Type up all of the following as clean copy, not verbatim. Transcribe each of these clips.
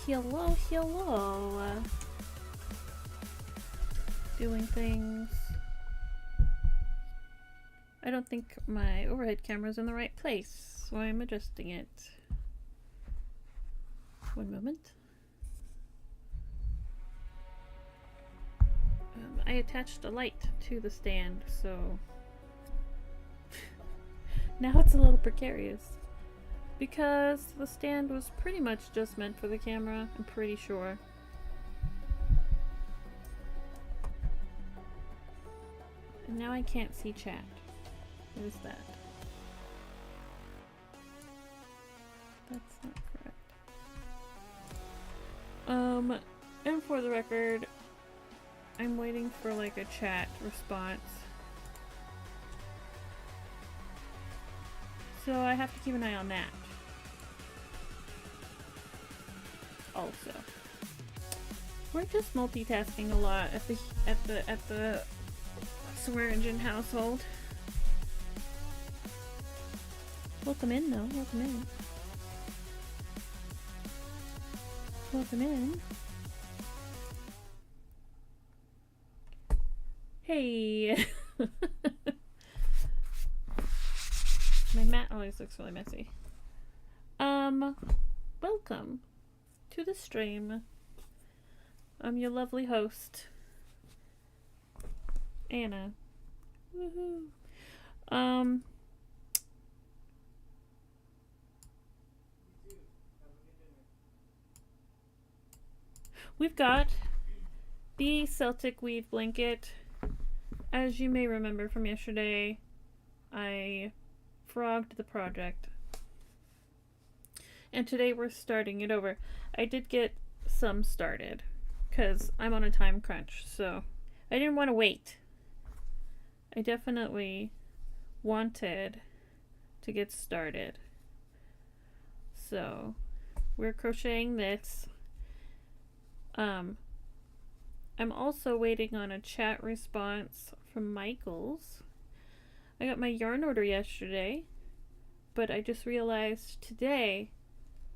Hello, hello. Doing things. I don't think my overhead camera's in the right place, so I'm adjusting it. One moment. I attached a light to the stand, so now it's a little precarious. Because the stand was pretty much just meant for the camera, I'm pretty sure. And now I can't see chat. What is that? That's not correct. And for the record, I'm waiting for like a chat response. So I have to keep an eye on that. Also, we're just multitasking a lot at the Swear Engine household. Welcome in, though. Welcome in. Welcome in. Hey. My mat always looks really messy. Welcome to the stream. I'm your lovely host, Anna. Woohoo. We've got the Celtic weave blanket. As you may remember from yesterday, I frogged the project. And today we're starting it over. I did get some started because I'm on a time crunch, so I didn't want to wait. I definitely wanted to get started. So we're crocheting this. I'm also waiting on a chat response from Michael's. I got my yarn order yesterday, but I just realized today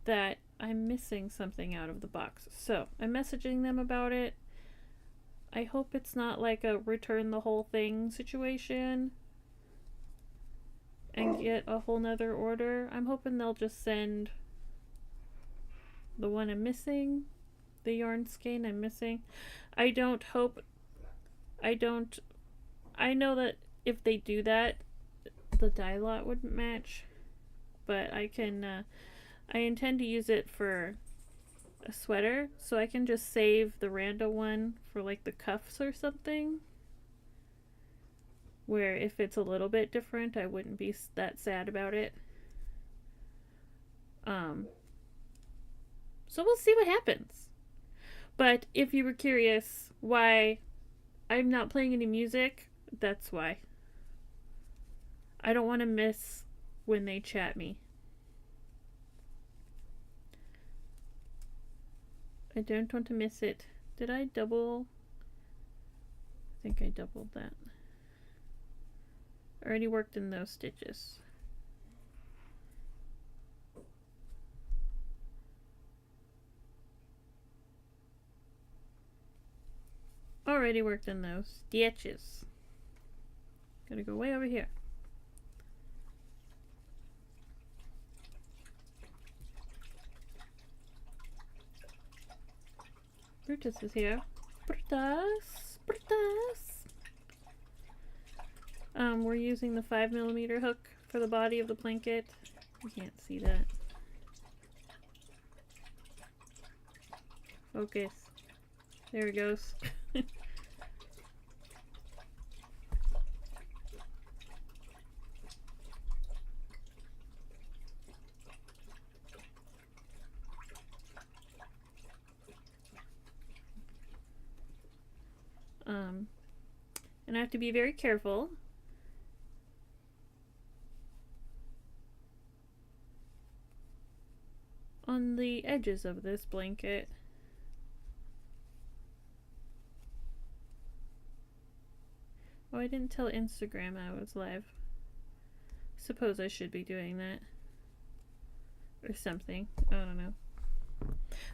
that I'm missing something out of the box. So I'm messaging them about it. I hope it's not like a return the whole thing situation and get a whole nother order. I'm hoping they'll just send the one I'm missing, the yarn skein I'm missing. I know that if they do that, the dye lot wouldn't match, but I intend to use it for a sweater, so I can just save the rando one for like the cuffs or something, where if it's a little bit different, I wouldn't be that sad about it. So we'll see what happens. But if you were curious why I'm not playing any music, that's why. I don't want to miss when they chat me. I don't want to miss it. Did I double? I think I doubled that. Already worked in those stitches. Already worked in those stitches. Gotta go way over here. Brutus is here. Brutus! We're using the 5mm hook for the body of the blanket. You can't see that. Focus. There it goes. And I have to be very careful. On the edges of this blanket. Oh, I didn't tell Instagram I was live. Suppose I should be doing that. Or something. I don't know.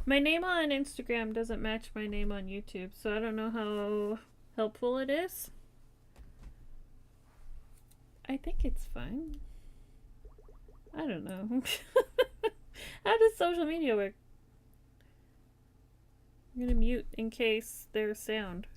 My name on Instagram doesn't match my name on YouTube, so I don't know how helpful it is. I think it's fine. I don't know. How does social media work? I'm gonna mute in case there's sound.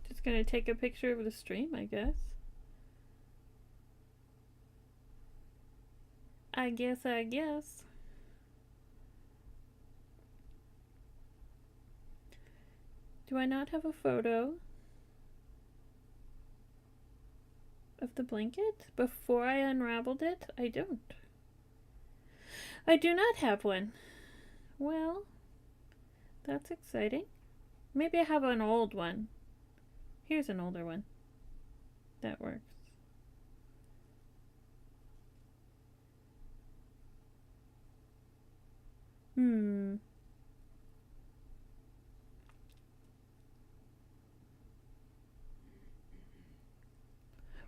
Just gonna take a picture of the stream, I guess. I guess. Do I not have a photo of the blanket before I unraveled it? I don't. I do not have one. Well, that's exciting. Maybe I have an old one. Here's an older one. That works.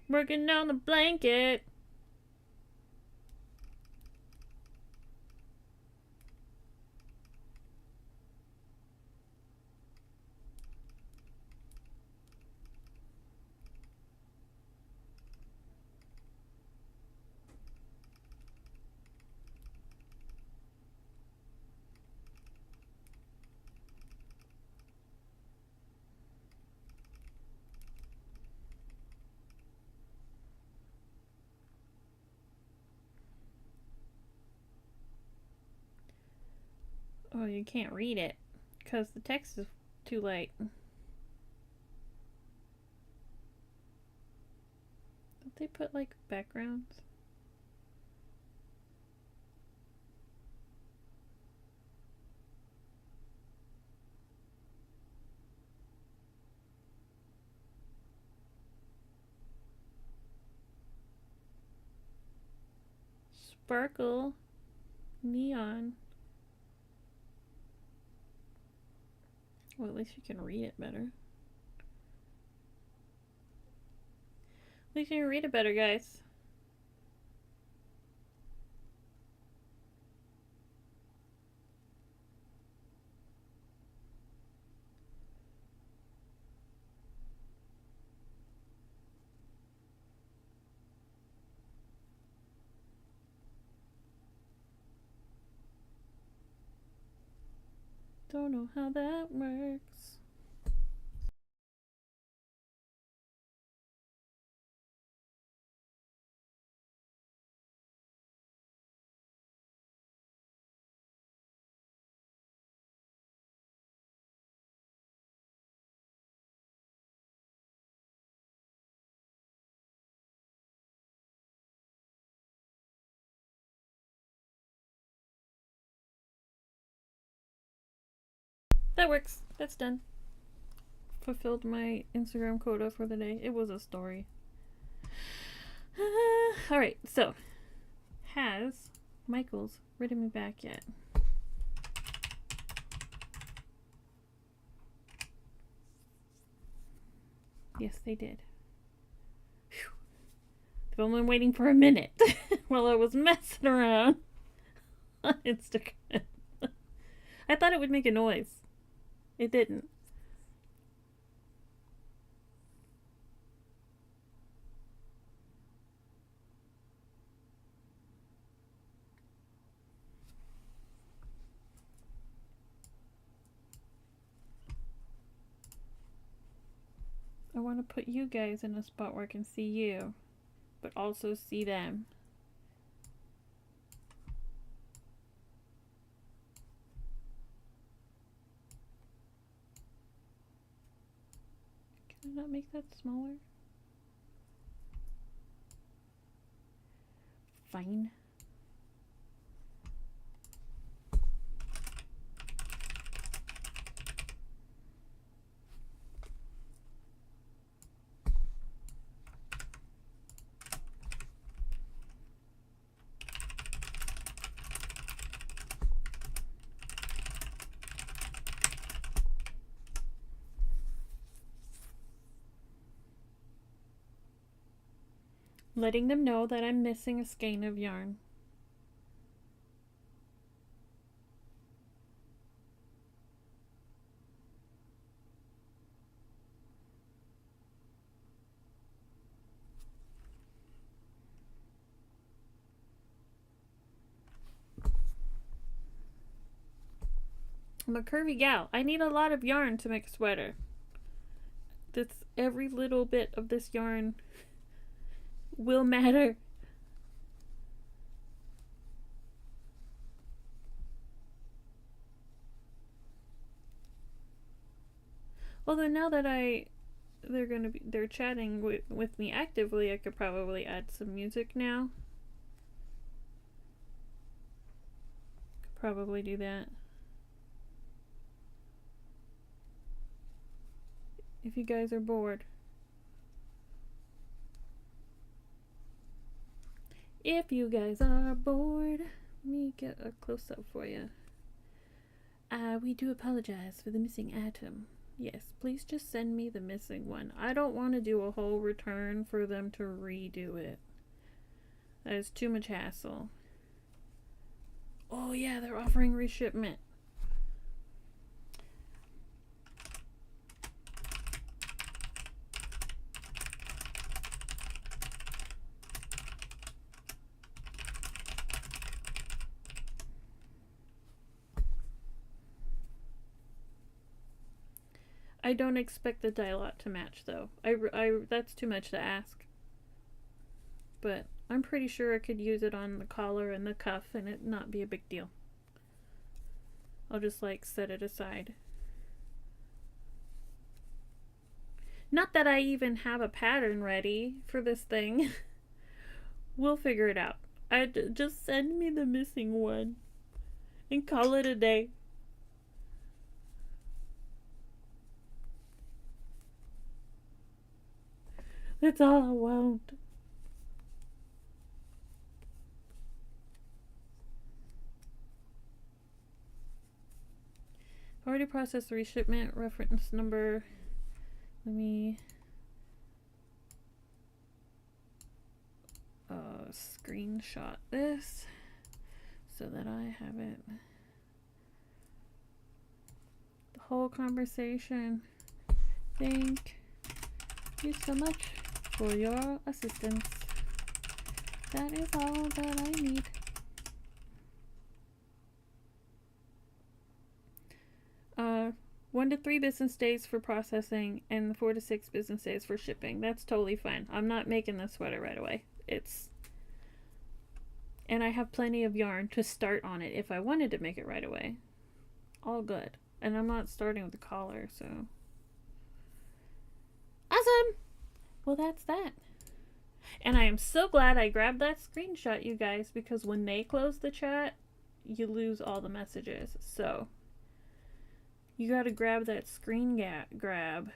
Working on the blanket. Oh, you can't read it because the text is too light. Don't they put like backgrounds? Sparkle. Neon. Well, at least you can read it better. At least you can read it better, guys. Don't know how that works. That works. That's done. Fulfilled my Instagram quota for the day. It was a story. Alright, so has Michael's written me back yet? Yes, they did. Whew. They've only been waiting for a minute while I was messing around on Instagram. I thought it would make a noise. It didn't. I want to put you guys in a spot where I can see you, but also see them. Can I not make that smaller? Fine. Letting them know that I'm missing a skein of yarn. I'm a curvy gal. I need a lot of yarn to make a sweater. That's every little bit of this yarn will matter. Although now that they're chatting with me actively, I could probably add some music now. Could probably do that. If you guys are bored. If you guys are bored, let me get a close-up for you. We do apologize for the missing item. Yes, please just send me the missing one. I don't want to do a whole return for them to redo it. That is too much hassle. Oh yeah, they're offering reshipment. I don't expect the dye lot to match though. That's too much to ask. But I'm pretty sure I could use it on the collar and the cuff and it not be a big deal. I'll just like set it aside. Not that I even have a pattern ready for this thing. We'll figure it out. Just send me the missing one and call it a day. That's all I want. Already processed the reshipment reference number. Let me screenshot this so that I have it. The whole conversation. Thank you so much for your assistance. That is all that I need. 1 to 3 business days for processing and 4 to 6 business days for shipping. That's totally fine. I'm not making the sweater right away. And I have plenty of yarn to start on it if I wanted to make it right away. All good. And I'm not starting with the collar, so. Awesome! Well, that's that. And I am so glad I grabbed that screenshot, you guys, because when they close the chat, you lose all the messages. So you gotta grab that screen grab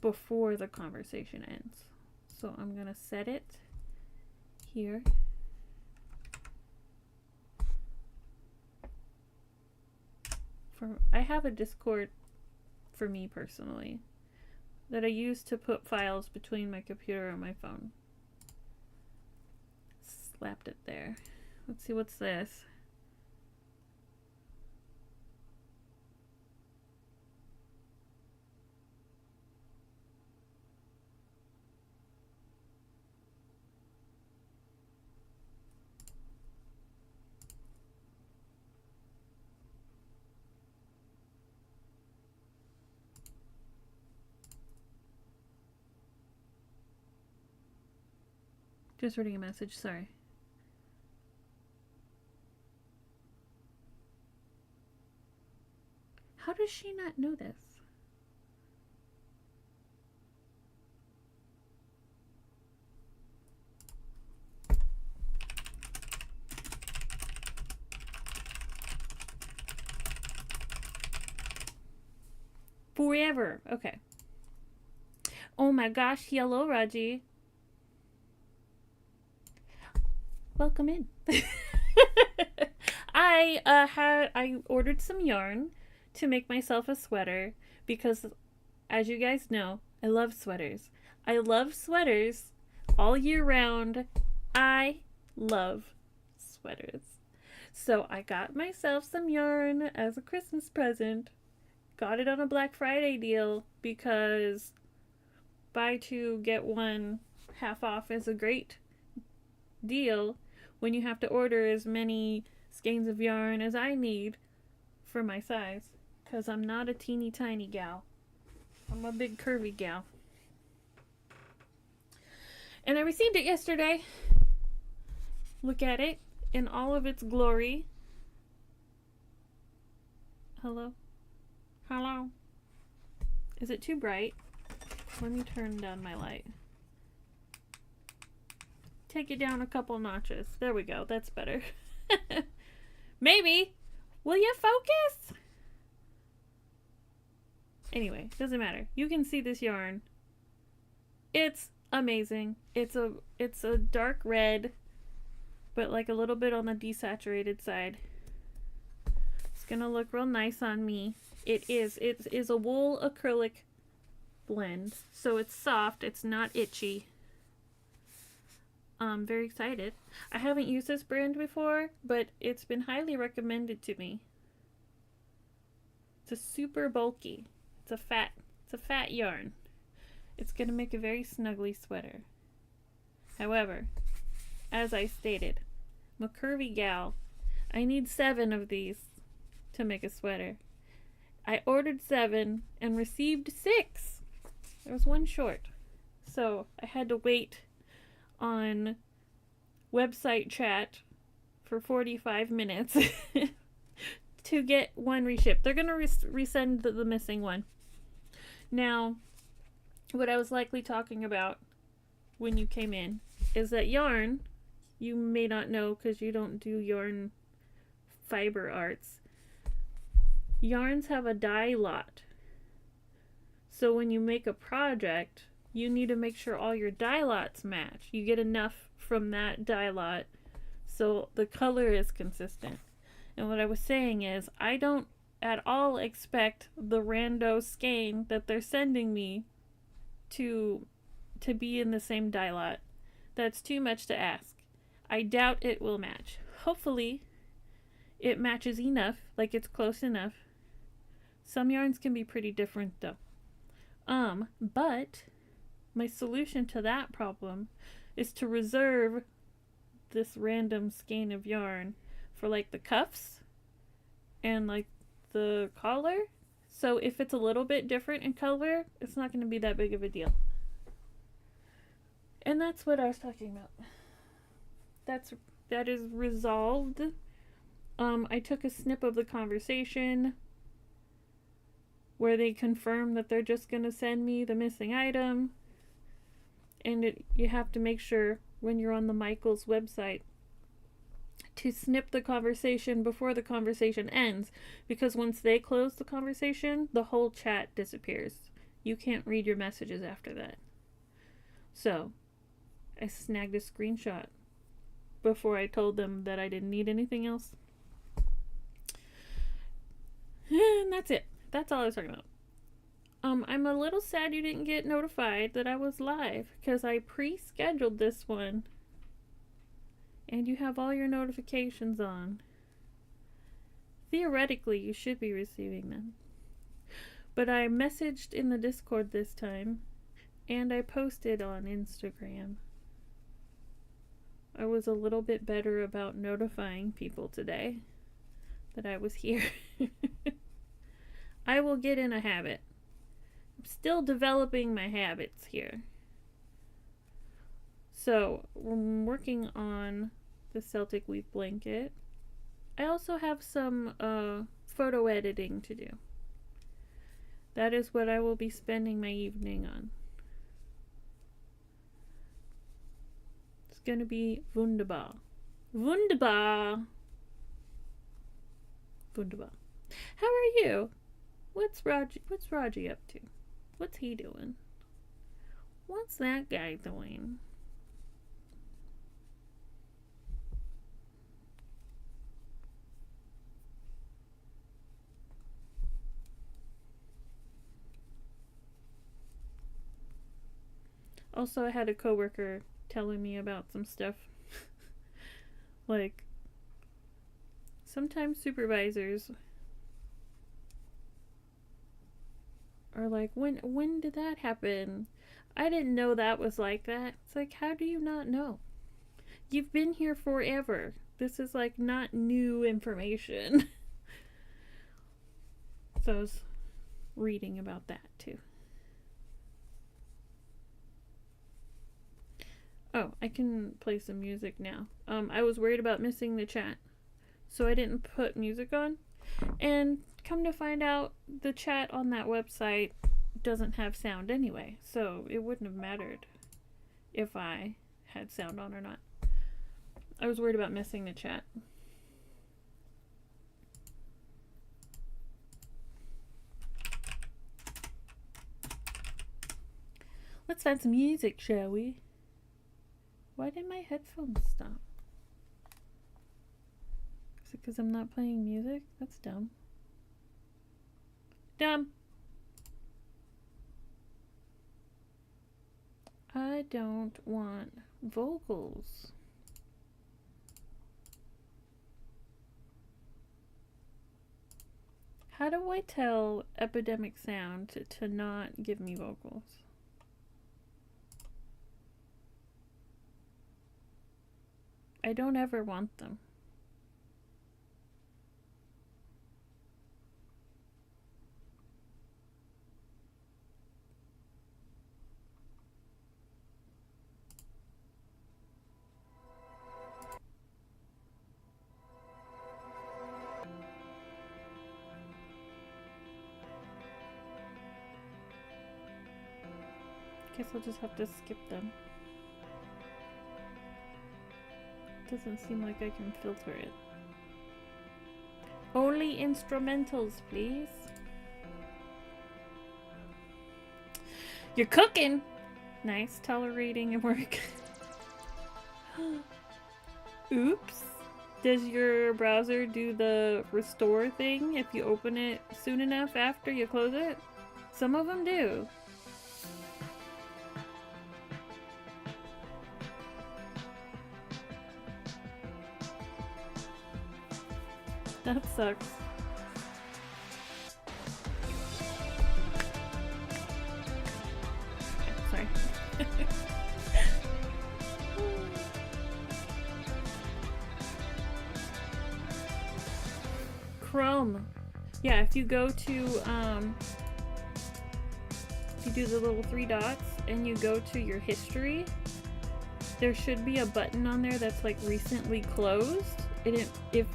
before the conversation ends. So I'm gonna set it here. I have a Discord for me personally that I use to put files between my computer and my phone. Slapped it there. Let's see, what's this? Just reading a message, sorry. How does she not know this? Forever. Okay. Oh my gosh. Hello, Raji. Welcome in. I ordered some yarn to make myself a sweater because, as you guys know, I love sweaters. I love sweaters all year round. I love sweaters. So I got myself some yarn as a Christmas present. Got it on a Black Friday deal because buy two, get one half off is a great deal when you have to order as many skeins of yarn as I need for my size. Because I'm not a teeny tiny gal. I'm a big curvy gal. And I received it yesterday. Look at it in all of its glory. Hello? Hello? Is it too bright? Let me turn down my light. Take it down a couple notches. There we go. That's better. Maybe. Will you focus? Anyway, doesn't matter. You can see this yarn. It's amazing. It's a dark red, but like a little bit on the desaturated side. It's gonna look real nice on me. It is a wool acrylic blend, so it's soft. It's not itchy. I'm very excited. I haven't used this brand before, but it's been highly recommended to me. It's a super bulky. It's a fat yarn. It's gonna make a very snuggly sweater. However, as I stated, I'm a curvy gal. I need 7 of these to make a sweater. I ordered 7 and received 6. There was 1 short. So I had to wait on website chat for 45 minutes to get 1 reshipped. They're going to resend the missing one. Now, what I was likely talking about when you came in is that yarn, you may not know because you don't do yarn fiber arts. Yarns have a dye lot. So when you make a project, you need to make sure all your dye lots match. You get enough from that dye lot so the color is consistent. And what I was saying is, I don't at all expect the rando skein that they're sending me to be in the same dye lot. That's too much to ask. I doubt it will match. Hopefully it matches enough, like it's close enough. Some yarns can be pretty different though. But my solution to that problem is to reserve this random skein of yarn for like the cuffs and like the collar. So if it's a little bit different in color, it's not going to be that big of a deal. And that's what I was talking about. That is resolved. I took a snip of the conversation where they confirm that they're just going to send me the missing item. And you have to make sure when you're on the Michaels website to snip the conversation before the conversation ends, because once they close the conversation, the whole chat disappears. You can't read your messages after that. So, I snagged a screenshot before I told them that I didn't need anything else. And that's it. That's all I was talking about. I'm a little sad you didn't get notified that I was live, because I pre-scheduled this one. And you have all your notifications on. Theoretically, you should be receiving them. But I messaged in the Discord this time, and I posted on Instagram. I was a little bit better about notifying people today that I was here. I will get in a habit. I'm still developing my habits here. So, I'm working on the Celtic Weave blanket. I also have some photo editing to do. That is what I will be spending my evening on. It's going to be wunderbar. Wunderbar! Wunderbar. How are you? What's Raji up to? What's he doing? What's that guy doing? Also, I had a coworker telling me about some stuff. Like, sometimes supervisors are like, when did that happen? I didn't know that was like that. It's like, how do you not know? You've been here forever. This is like not new information. So I was reading about that too. Oh, I can play some music now. I was worried about missing the chat, so I didn't put music on. And come to find out, the chat on that website doesn't have sound anyway, so it wouldn't have mattered if I had sound on or not. I was worried about missing the chat. Let's find some music, shall we? Why did my headphones stop? Is it because I'm not playing music? That's dumb. Dumb. I don't want vocals. How do I tell Epidemic Sound to not give me vocals? I don't ever want them. Guess I'll just have to skip them. Doesn't seem like I can filter it. Only instrumentals, please. You're cooking! Nice, tolerating and work. Oops. Does your browser do the restore thing if you open it soon enough after you close it? Some of them do. That sucks. Sorry. Chrome. Yeah, if you go to, if you do the little 3 dots and you go to your history, there should be a button on there that's like recently closed. And if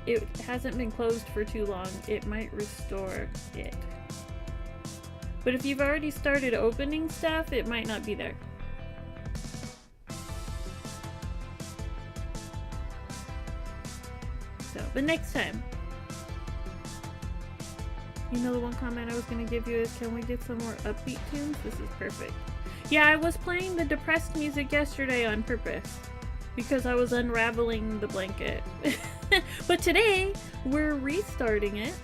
it hasn't been closed for too long, it might restore it. But if you've already started opening stuff, it might not be there. So, but next time. You know, the one comment I was going to give you is, can we get some more upbeat tunes? This is perfect. Yeah, I was playing the depressed music yesterday on purpose because I was unraveling the blanket. But today, we're restarting it.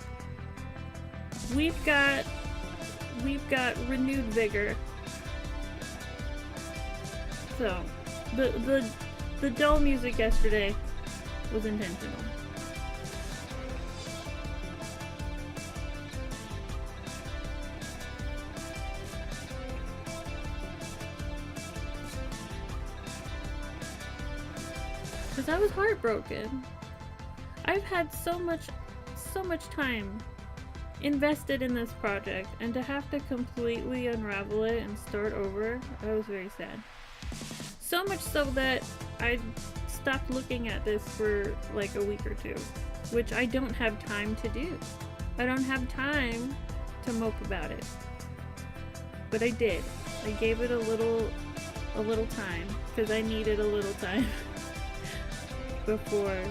We've got renewed vigor. So, the dull music yesterday was intentional. Because I was heartbroken. I've had so much time invested in this project, and to have to completely unravel it and start over, I was very sad. So much so that I stopped looking at this for like a week or two, which I don't have time to do. I don't have time to mope about it. But I did. I gave it a little time, because I needed a little time before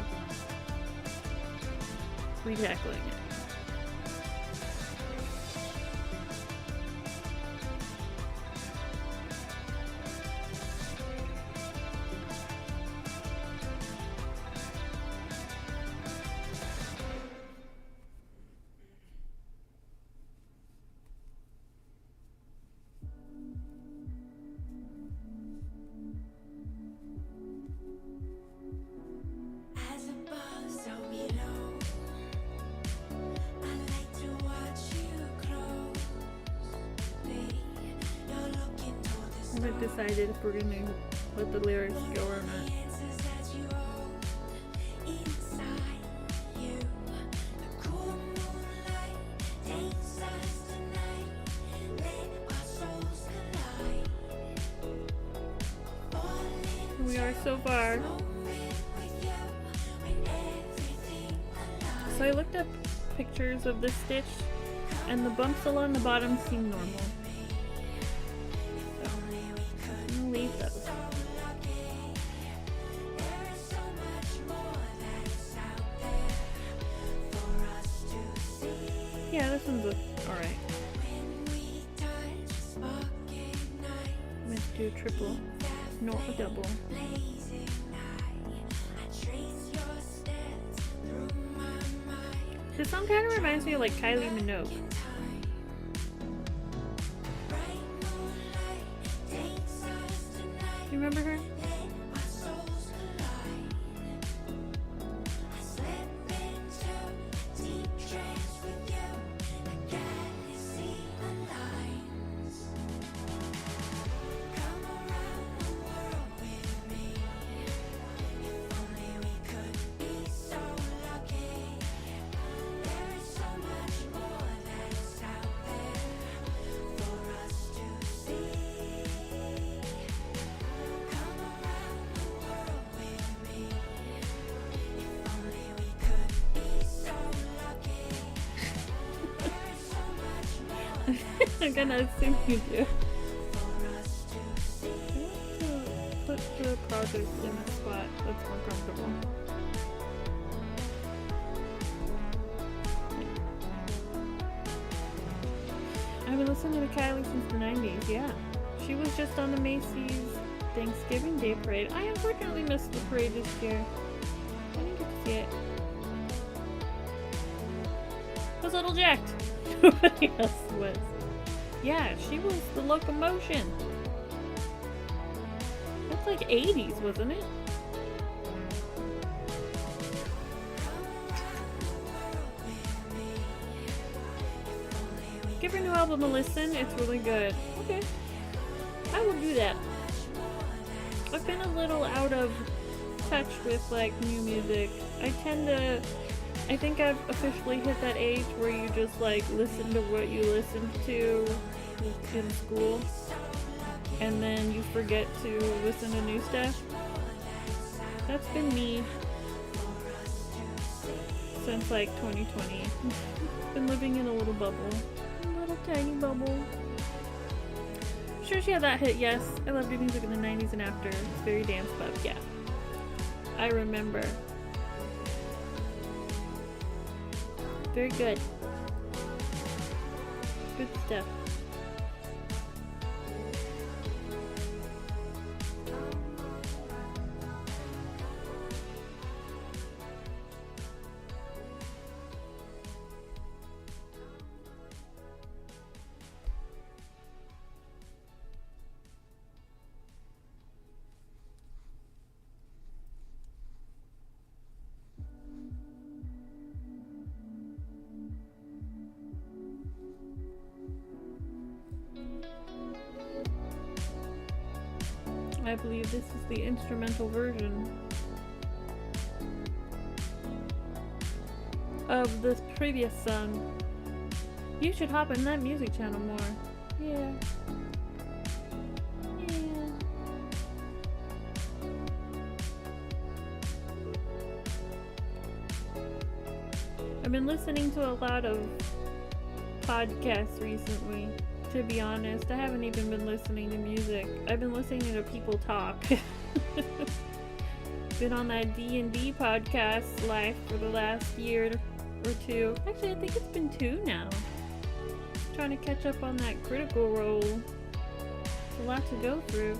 retackling it. I haven't decided if we're gonna let the lyrics go or not. We are so far. So I looked up pictures of this stitch, and the bumps along the bottom seem normal. So I'm gonna leave those. Yeah, this one's alright. Let's do a triple, not a double. This song kind of reminds me of like Kylie Minogue. You remember her? I'm gonna assume you do. Put the project in a spot that's more comfortable. I've been listening to Kylie since the 90s, yeah. She was just on the Macy's Thanksgiving Day parade. I unfortunately missed the parade this year. I didn't get to see it. I was a little jacked. Nobody else was. Yeah, she was the locomotion. That's like 80s, wasn't it? Give her new album a listen, it's really good. Okay. I will do that. I've been a little out of touch with like new music. I think I've officially hit that age where you just like listen to what you listened to in school and then you forget to listen to new stuff. That's been me since like 2020. Been living in a little bubble. A little tiny bubble. Sure she had that hit, yes. I loved her music in the 90s and after. It's very dance pop, yeah. I remember. Very good. Good stuff. I believe this is the instrumental version of this previous song. You should hop in that music channel more. Yeah. Yeah. I've been listening to a lot of podcasts recently. To be honest, I haven't even been listening to music. I've been listening to people talk. Been on that D&D podcast life for the last year or two. Actually, I think it's been 2 now. Trying to catch up on that Critical Role. It's a lot to go through.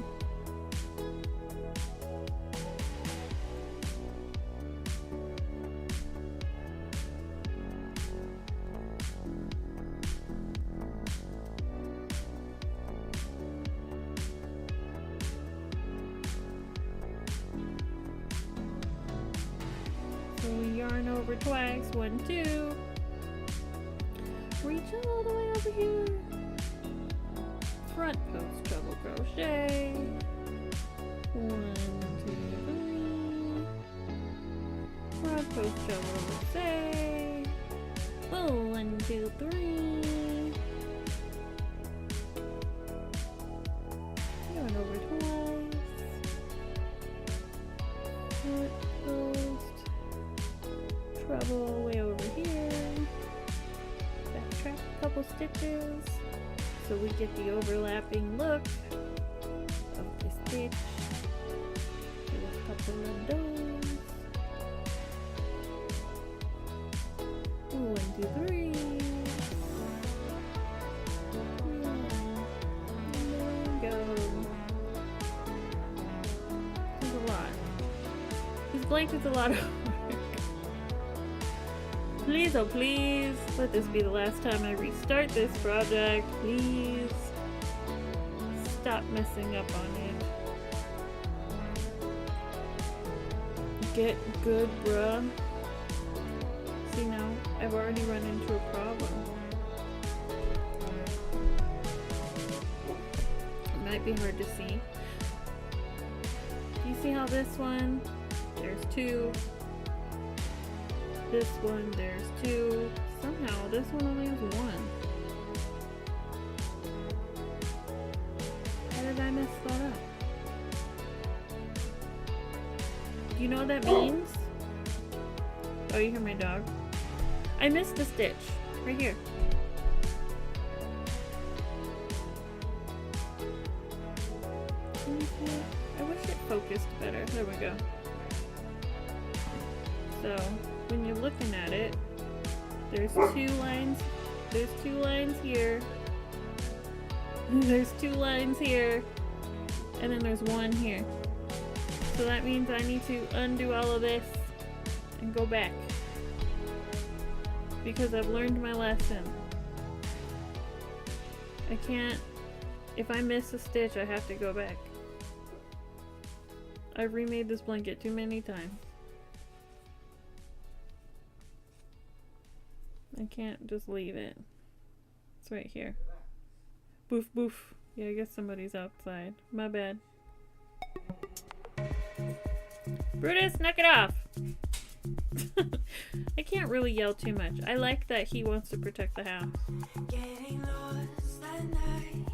Yarn over twice, 1, 2. Reach all the way over here. Front post treble crochet. crochet. 1, 2, 3. Front post treble crochet. 1, 2, 3. Yarn over twice. Front post treble way over here. Backtrack a couple stitches so we get the overlapping look of the stitch. Do a couple of those. 1, 2, 3. There we go. There's a lot. This blanket's a lot of work. Please, oh please, let this be the last time I restart this project. Please stop messing up on it. Get good, bruh. See now, I've already run into a problem. It might be hard to see. Do you see how this one, there's 2. This one, there's 2. Somehow, this one only has 1. How did I mess that up? Do you know what that means? Oh, you hear my dog? I missed a stitch. Right here. I wish it focused better. There we go. So, when you're looking at it, there's 2 lines. There's 2 lines here. There's 2 lines here. And then there's 1 here. So that means I need to undo all of this and go back. Because I've learned my lesson. I can't, if I miss a stitch, I have to go back. I've remade this blanket too many times. I can't just leave it. It's right here. Boof boof. Yeah, I guess somebody's outside. My bad. Brutus, knock it off! I can't really yell too much. I like that he wants to protect the house. Getting lost at night.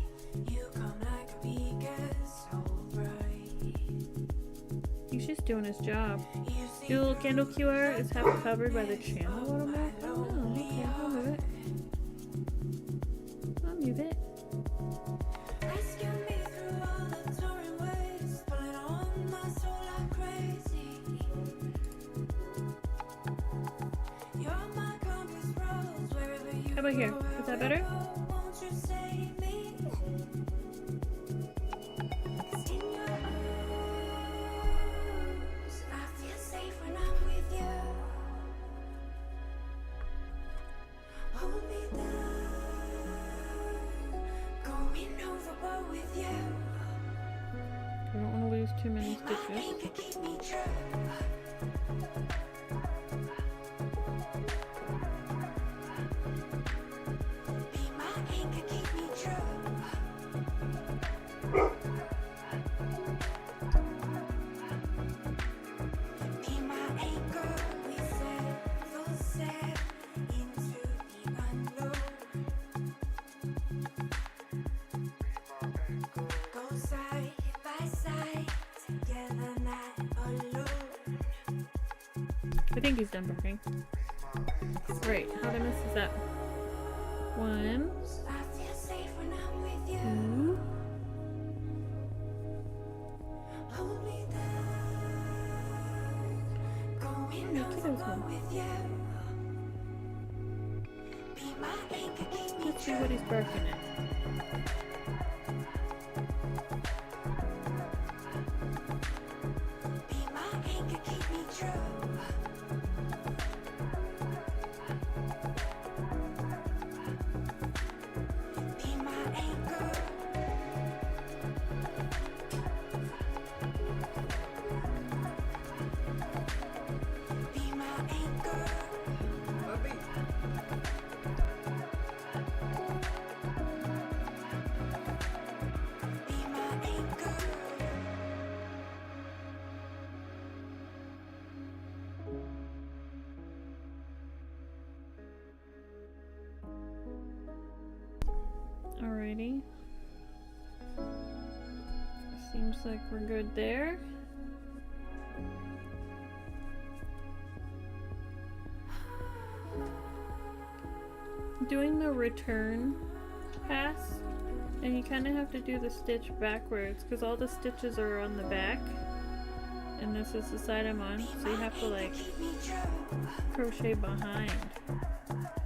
You come like a beacon so bright. He's just doing his job. Your little candle QR is half covered by the channel watermark. Oh no, okay, I'll move it. I'll move it. Rescue me through all the torrent waves, pulling on my soul like crazy. You're my compass rose wherever you How about here? go, Is that better? won't you save me? 'Cause in your arms, I feel safe when I'm with you. Hold me down, going overboard with you. I don't want to lose too many My stitches. anchor keep me true. Be my anchor, keep me true. Be my anchor, we set, full set into the unknown. Go side by side, together, not alone. I think he's done barking. Right, how did I miss this up? 1, I feel safe when I'm with you. 2. Hold me down, going Yeah, kiddos overboard one. with you. Be my anchor, keep me Let's see true. what he's barking at. Be my anchor, keep me true. Be my anchor. Be my anchor. Alrighty. Seems like we're good there. Doing the return pass, and you kind of have to do the stitch backwards because all the stitches are on the back, and this is the side I'm on, so you have to like crochet behind,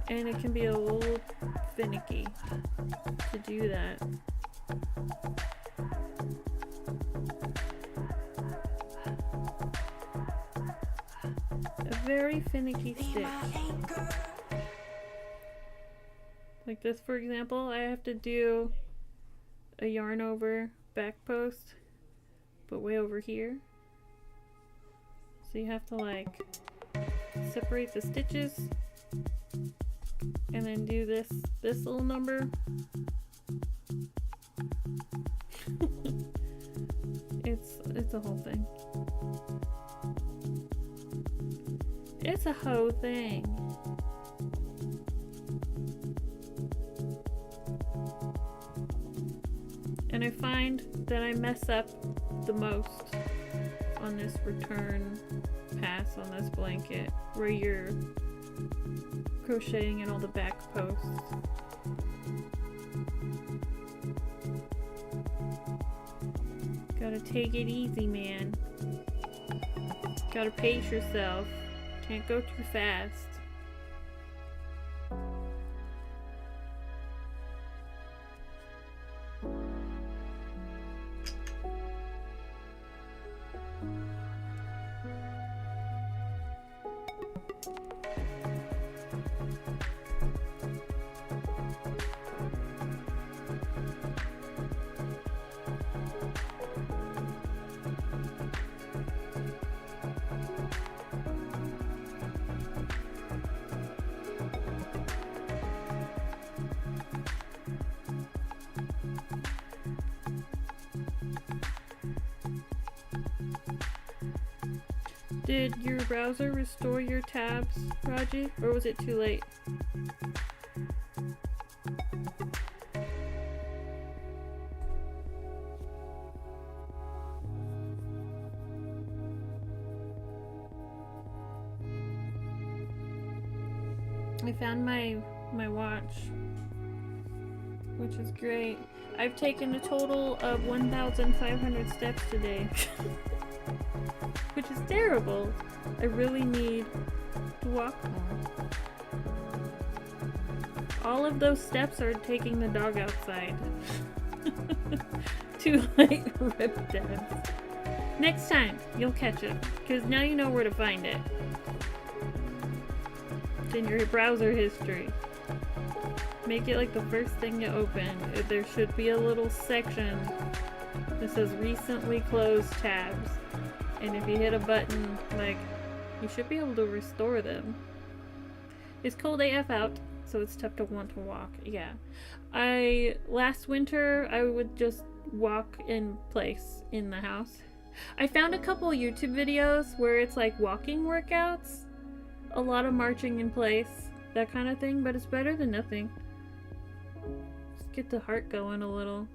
and it can be a little finicky to do that. A very finicky stitch. Like this, for example, I have to do a yarn over back post, but way over here. So you have to like separate the stitches and then do this little number. It's a whole thing. It's a whole thing. And I find that I mess up the most on this return pass on this blanket where you're crocheting in all the back posts. Gotta take it easy, man. Gotta pace yourself. Can't go too fast. Did your browser restore your tabs, Raji, or was it too late? I found my watch, which is great. I've taken a total of 1,500 steps today. Which is terrible. I really need to walk more. All of those steps are taking the dog outside. Too late, rip devs. Next time, you'll catch it, because now you know where to find it. It's in your browser history. Make it like the first thing you open. There should be a little section that says recently closed tabs. And if you hit a button, like, you should be able to restore them. It's cold AF out, so it's tough to want to walk. Yeah. Last winter, I would just walk in place in the house. I found a couple YouTube videos where it's like walking workouts. A lot of marching in place, that kind of thing, but it's better than nothing. Just get the heart going a little.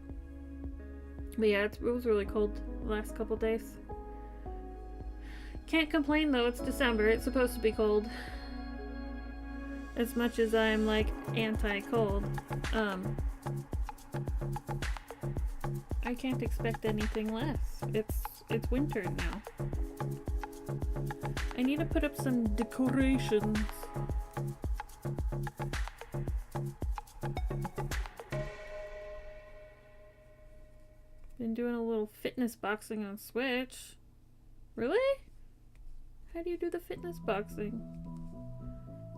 But yeah, it was really cold the last couple days. Can't complain though, it's December, it's supposed to be cold. As much as I'm like anti-cold. I can't expect anything less. It's winter now. I need to put up some decorations. Been doing a little fitness boxing on Switch. Really? How do you do the fitness boxing?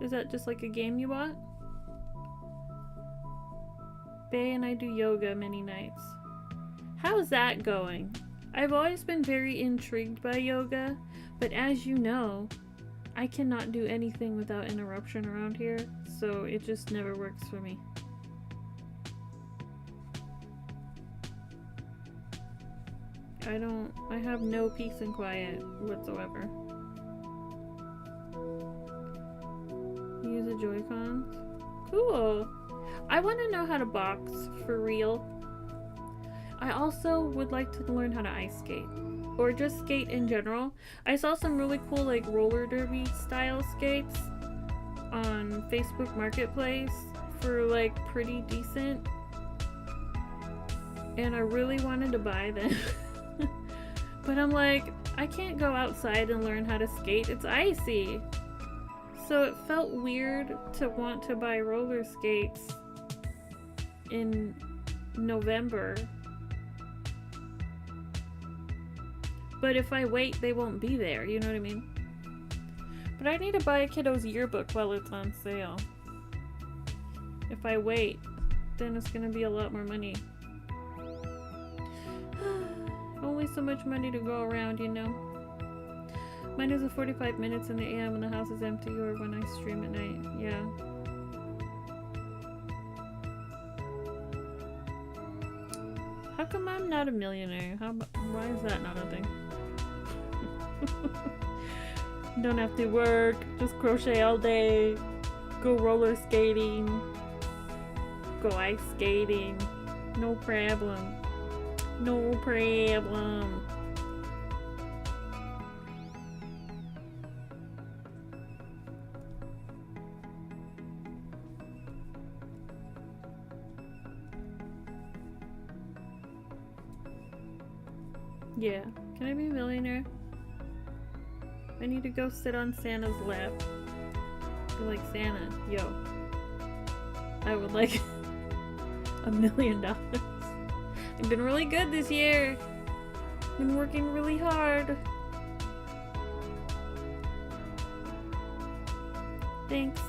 Is that just like a game you bought? Bae and I do yoga many nights. How's that going? I've always been very intrigued by yoga, but as you know, I cannot do anything without interruption around here, so it just never works for me. I have no peace and quiet whatsoever. Use the Joy-Cons. Cool. I want to know how to box for real. I also would like to learn how to ice skate. Or just skate in general. I saw some really cool like roller derby style skates on Facebook Marketplace for like pretty decent. And I really wanted to buy them. But I'm like, I can't go outside and learn how to skate. It's icy. So it felt weird to want to buy roller skates in November. But if I wait, they won't be there. You know what I mean? But I need to buy a kiddo's yearbook while it's on sale. If I wait, then it's gonna be a lot more money. Only so much money to go around, you know? Mine is a 45 minutes in the AM when the house is empty or when I stream at night. Yeah. How come I'm not a millionaire? Why is that not a thing? Don't have to work, just crochet all day, go roller skating, go ice skating, no problem. No problem. Yeah, can I be a millionaire? I need to go sit on Santa's lap. Be like, Santa, yo, I would like $1 million. I've been really good this year. Been working really hard. Thanks.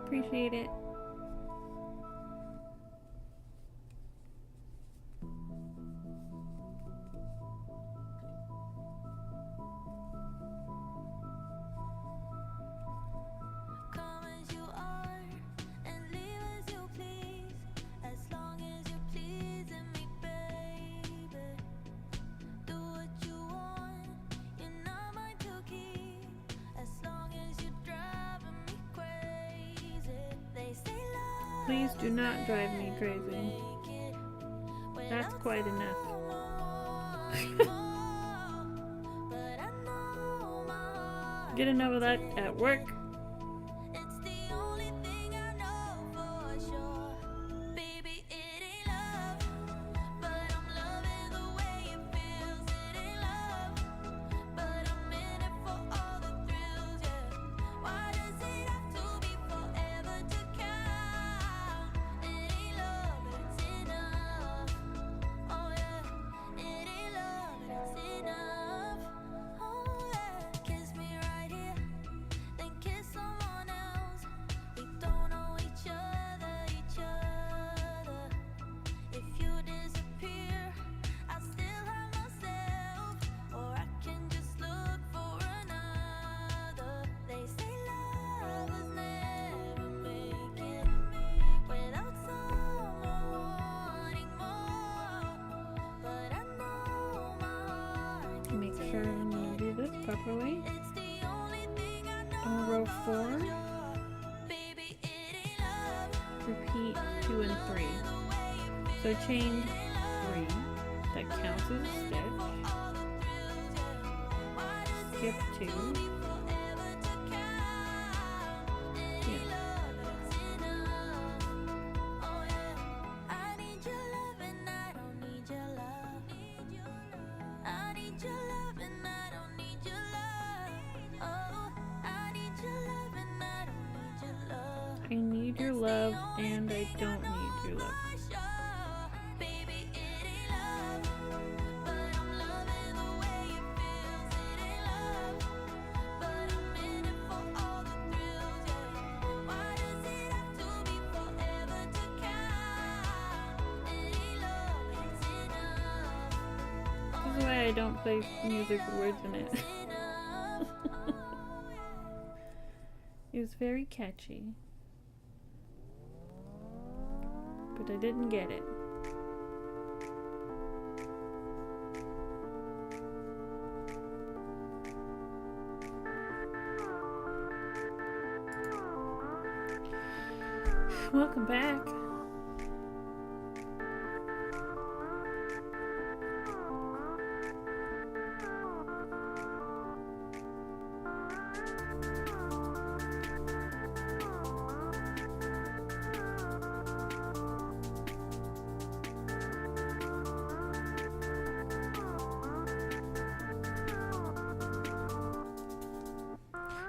Appreciate it. Please do not drive me crazy. That's quite enough. Get enough of that at work. Make sure I'm going to do this properly. On row 4, repeat 2 and 3. So chain 3, that counts as a stitch. Skip 2. I need your love and I don't need your love. This is why I don't play music with words in it. It was very catchy. But I didn't get it. Welcome back.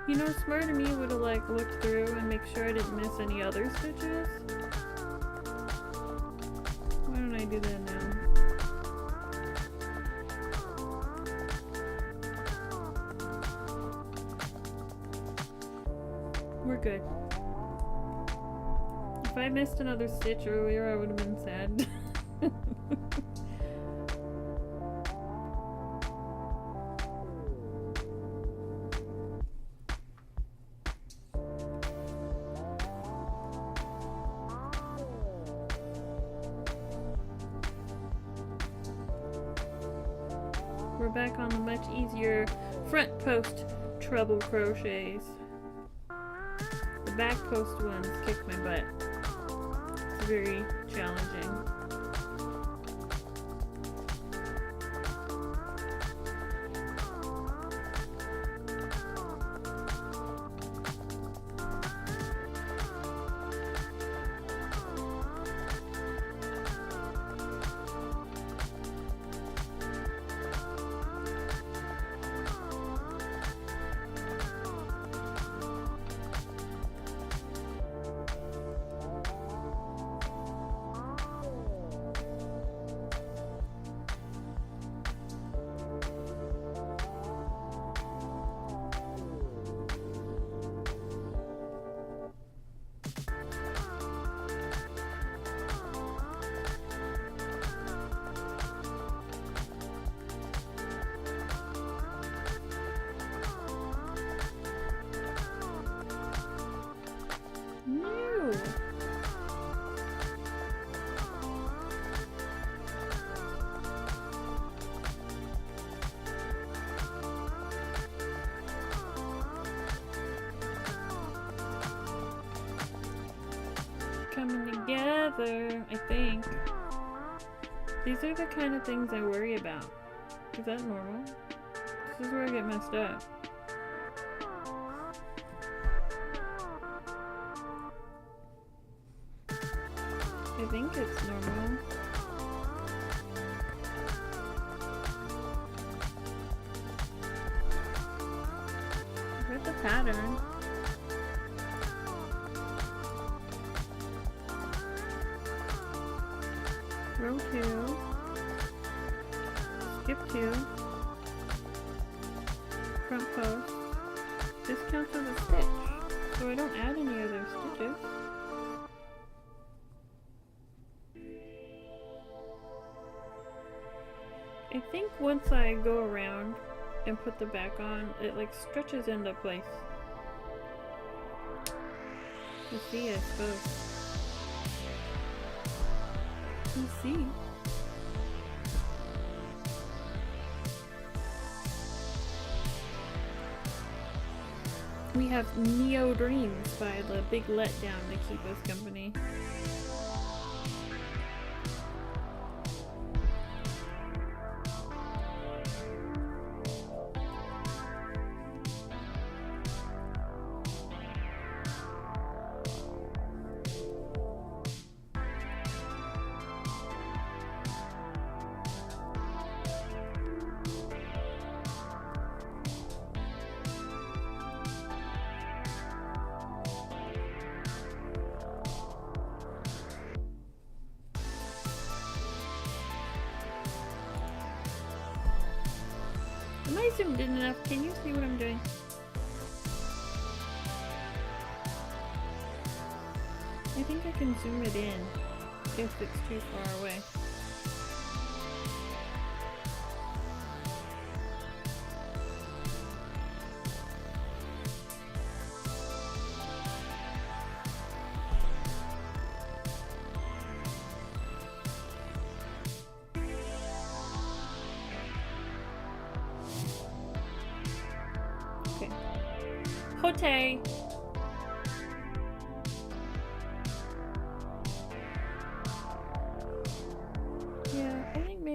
You know, smart of me would have like looked through and make sure I didn't miss any other stitches. Why don't I do that now? We're good. If I missed another stitch earlier, I would have been sad. We're back on the much easier front post treble crochets. The back post ones kick my butt. It's very challenging. No. Coming together, I think. These are the kind of things I worry about. Is that normal? This is where I get messed up. I think it's normal. Where's the pattern? Row 2. Skip 2. Front post. This counts as a stitch, so I don't add any other stitches. I think once I go around and put the back on, it like stretches into place. We'll see, I suppose. We'll see. We have Neo Dreams by the Big Letdown to keep us company. Am I zoomed in enough? Can you see what I'm doing? I think I can zoom it in if it's too far away.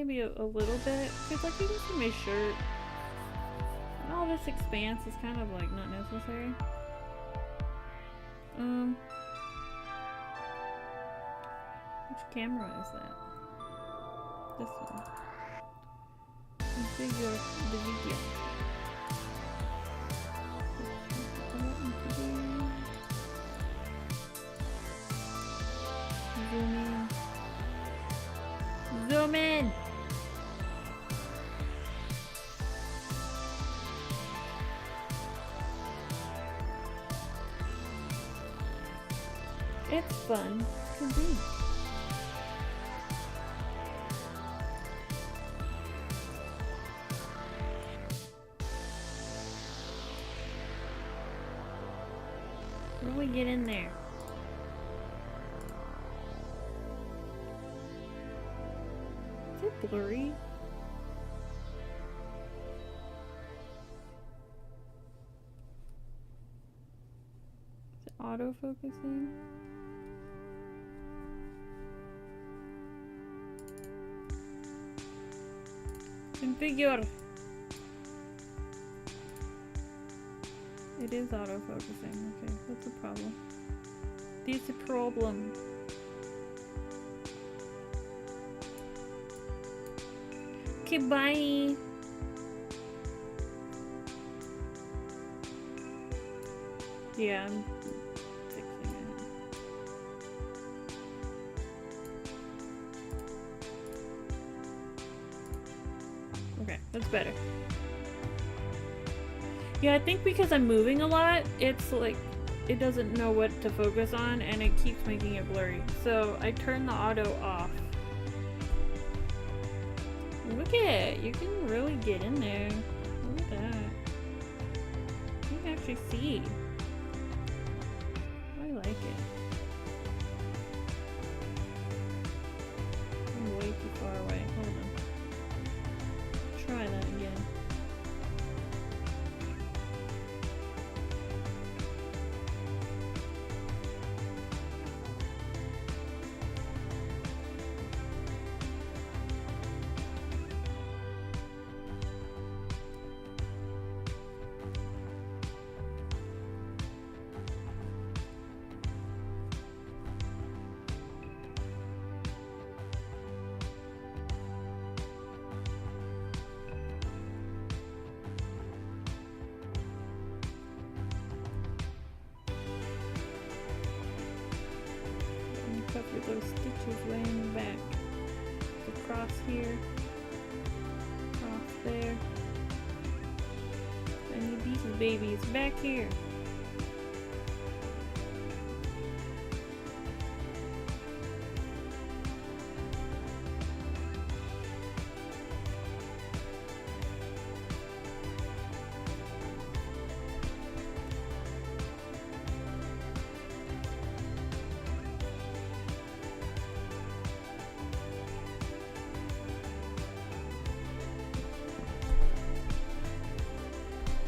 maybe a little bit. Because like you can see my shirt. And all this expanse is kind of like not necessary. Which camera is that? This one. Configure the video. Zoom in. Zoom in! It's fun to read. How do we get in there? Is it blurry? Is it auto-focusing? Configure. It is auto-focusing. Okay, what's the problem? There's a problem. Okay, bye. Yeah, I'm fixing it. Okay, that's better. Yeah, I think because I'm moving a lot, it's like, it doesn't know what to focus on and it keeps making it blurry. So I turn the auto off. Look at it, you can really get in there. Look at that. You can actually see. I like it. I'm way too far away. Hold on. Try that again. Cover those stitches way in the back. Across here, across there. I need these babies back here.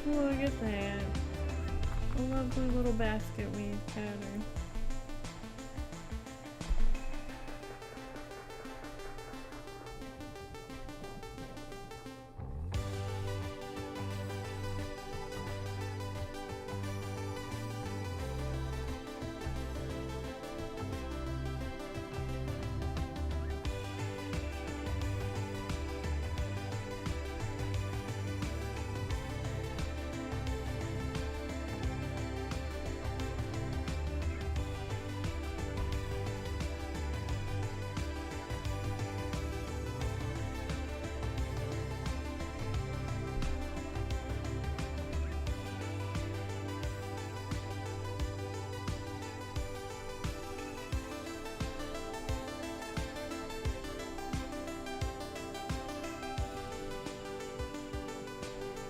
Look at that. A lovely little basket weave pattern.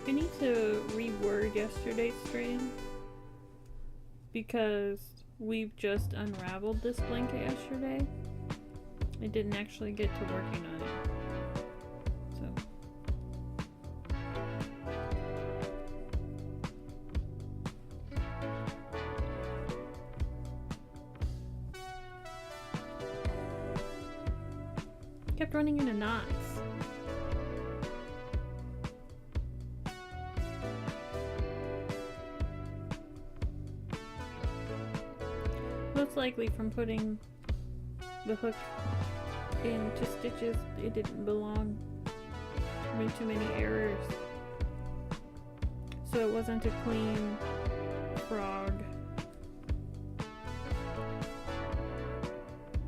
I need to reword yesterday's stream because we've just unraveled this blanket yesterday. I didn't actually get to working on it. So kept running into knots. Most likely from putting the hook into stitches, it didn't belong. Made too many errors. So it wasn't a clean frog.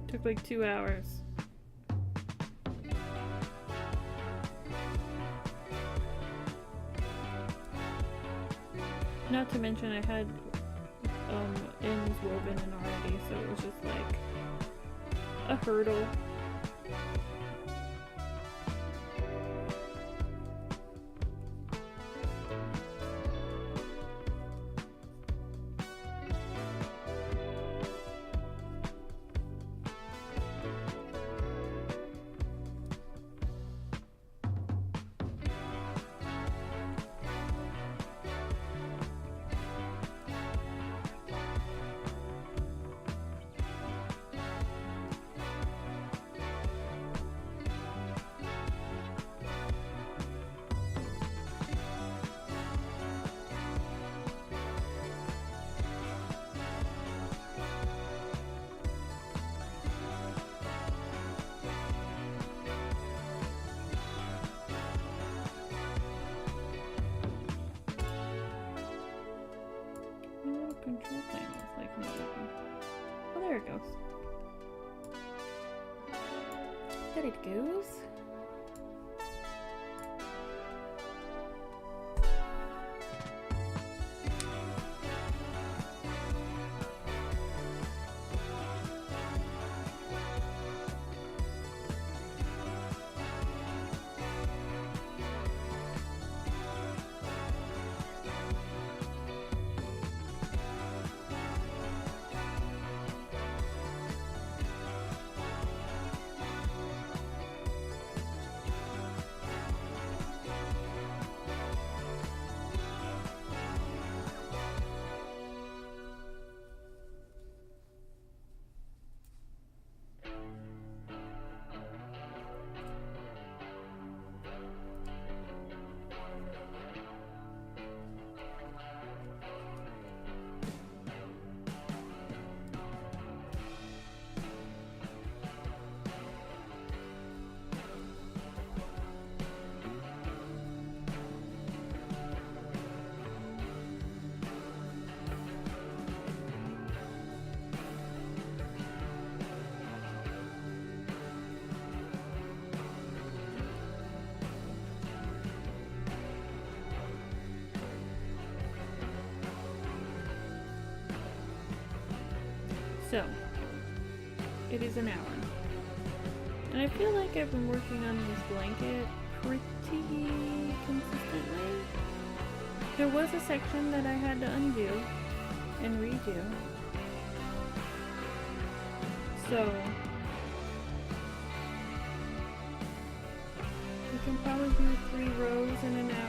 Took like 2 hours. Not to mention I had ends woven in already, so it was just like a hurdle. Control panel is like not working. Oh, there it goes. There it goes. So, it is an hour. And I feel like I've been working on this blanket pretty consistently. There was a section that I had to undo and redo. So, we can probably do 3 rows in an hour.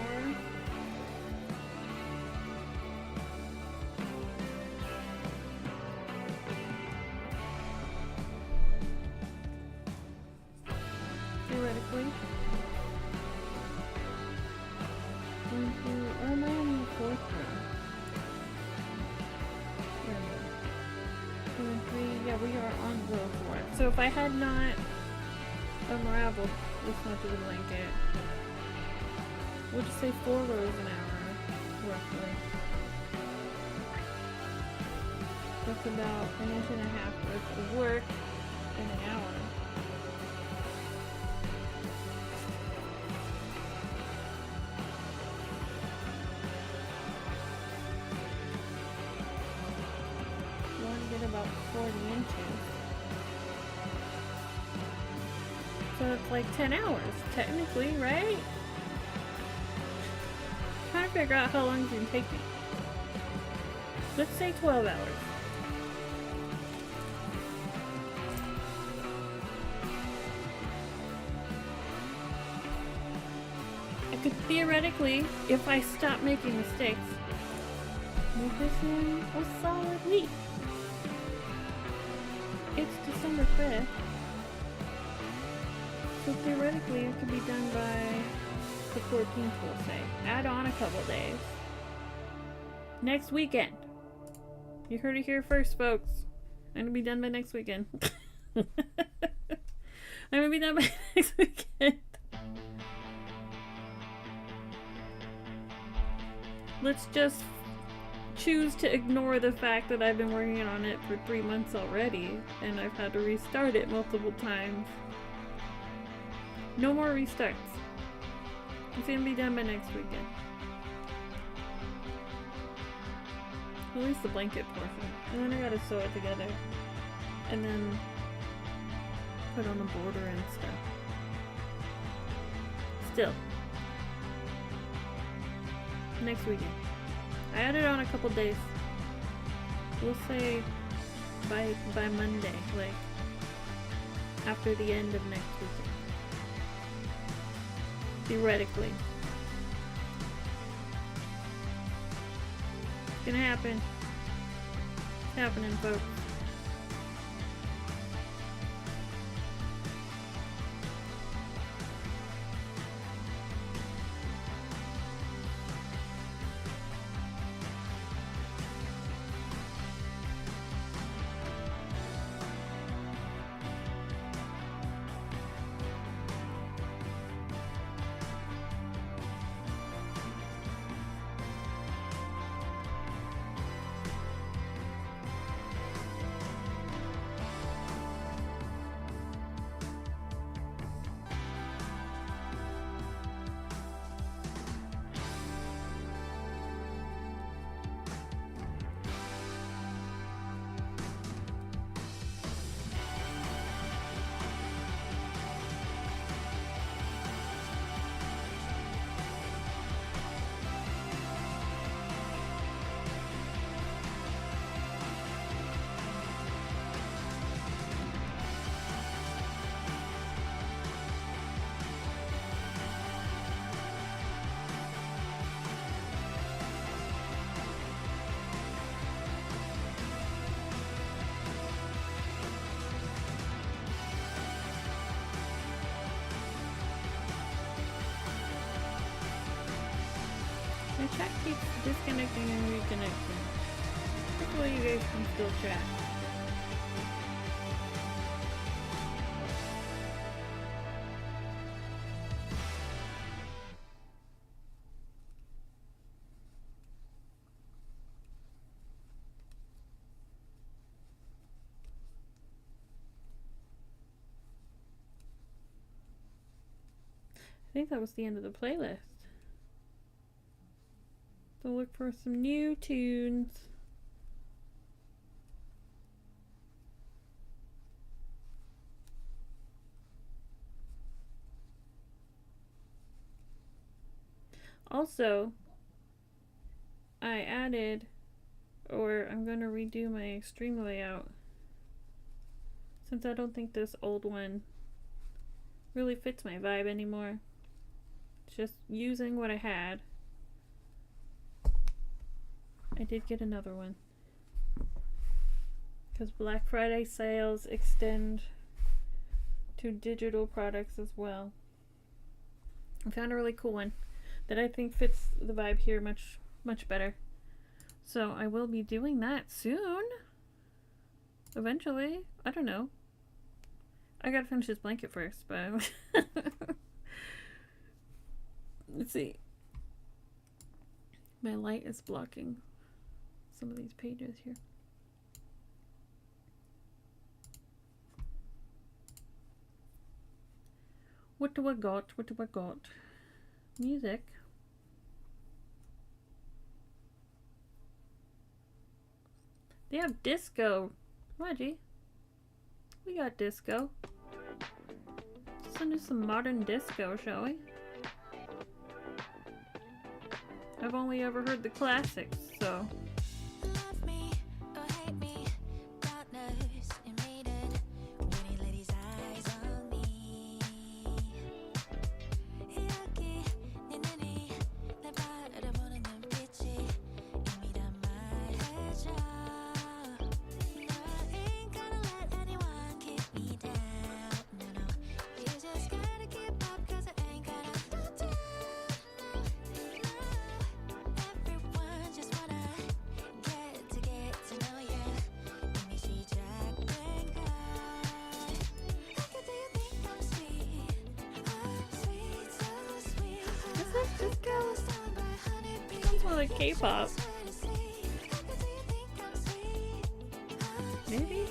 Theoretically. Oh, am I on the 4th row? Two and 3, yeah, we are on row 4. So if I had not unraveled this much of the blanket, we'll just say 4 rows an hour, roughly. That's about 1.5 inches worth of work in an hour. About 40 inches. So it's like 10 hours, technically, right? Trying to figure out how long it's gonna take me. Let's say 12 hours. I could theoretically, if I stop making mistakes, make this in a solid week. It's December 5th. So So theoretically, it could be done by the 14th, we'll say. Add on a couple days. Next weekend. You heard it here first, folks. I'm gonna be done by next weekend. I'm gonna be done by next weekend. Let's just choose to ignore the fact that I've been working on it for 3 months already, and I've had to restart it multiple times. No more restarts. It's gonna be done by next weekend. At least the blanket portion. And then I gotta sew it together. And then put on the border and stuff. Still. Next weekend. I added on a couple days. We'll say by Monday, like after the end of next weekend. Theoretically. It's gonna happen. It's happening, folks. My chat keeps disconnecting and reconnecting. Hopefully you guys can still chat. I think that was the end of the playlist. So look for some new tunes. Also, I added, or I'm going to redo my stream layout, since I don't think this old one really fits my vibe anymore. It's just using what I had. I did get another one because Black Friday sales extend to digital products as well. I found a really cool one that I think fits the vibe here much better. So I will be doing that soon. Eventually. I don't know. I gotta finish this blanket first, but let's see. My light is blocking some of these pages here. What do I got? What do I got? Music. They have disco. Reggie. We got disco. Listen to some modern disco, shall we? I've only ever heard the classics, so. Love me or hate me, partners in maiden, when he let his eyes on me. Yucky, ninini, na para 보는 눈빛이 이미 다 말해줘. No, I ain't gonna let anyone keep me down. No, no, you just gotta more like K-pop. Maybe?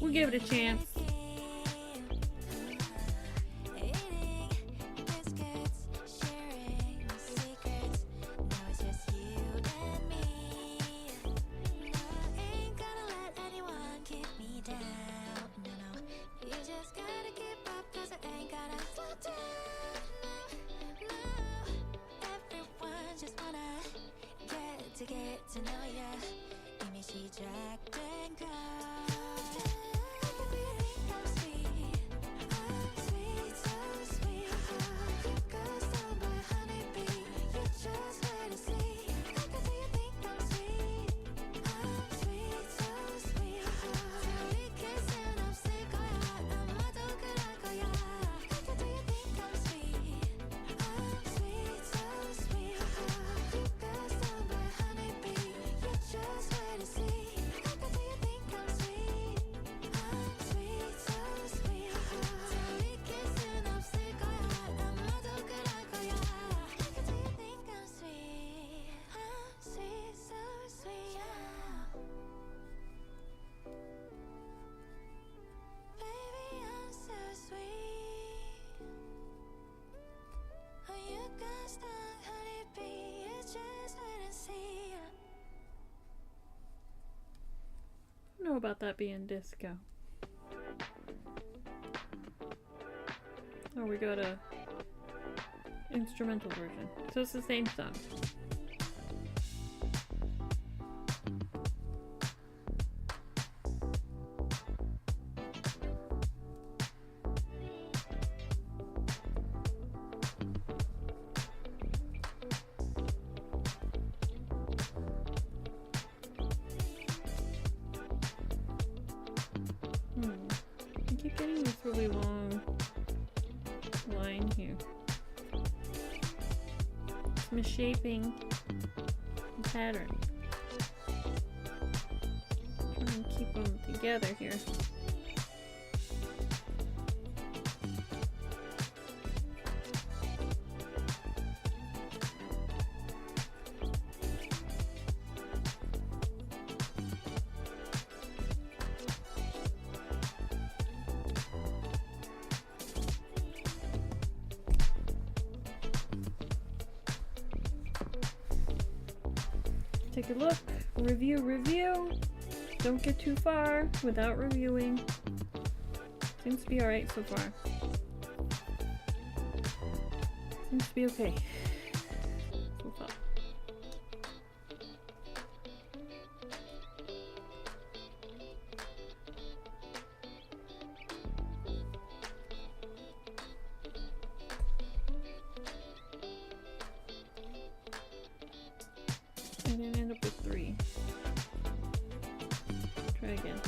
We'll give it a chance. I don't know about that being disco. Oh, we got a instrumental version. So it's the same song. I keep getting this really long line here. It's misshaping the pattern. Try and keep them together here. Take a look, review. Don't get too far without reviewing. Seems to be alright so far. Seems to be okay. So far. I didn't end up with 3. Try again.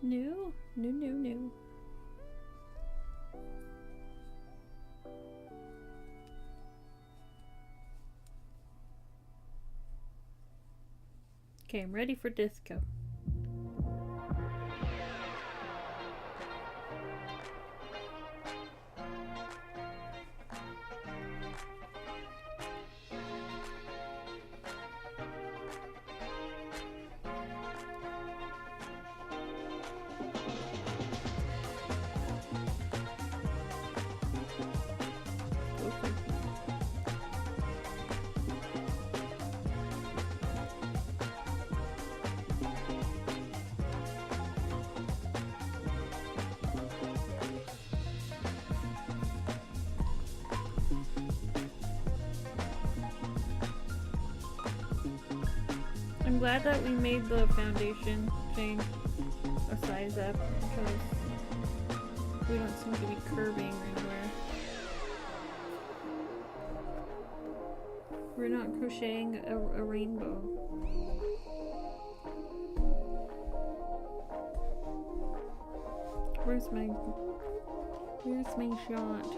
New. Okay, I'm ready for disco. glad that we made the foundation change a size up because we don't seem to be curving anywhere. We're not crocheting a rainbow. Where's my shot?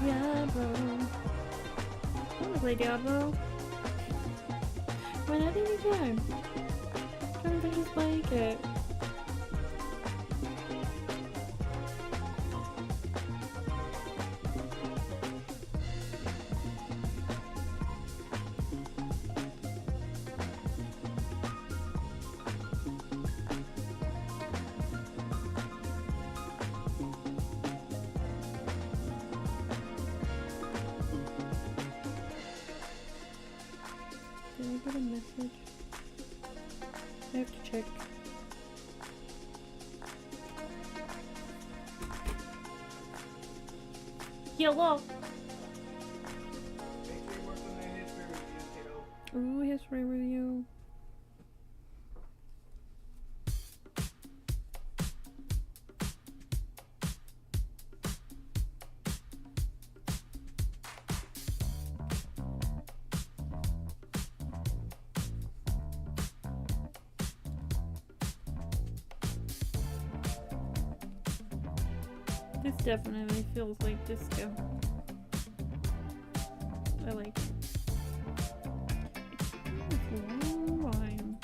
Diablo. I wanna play Diablo. Why not any time? I don't just like it. Did I get a message? I have to check. Hello. Ooh, history review. This definitely feels like disco. I like it. It's a long line.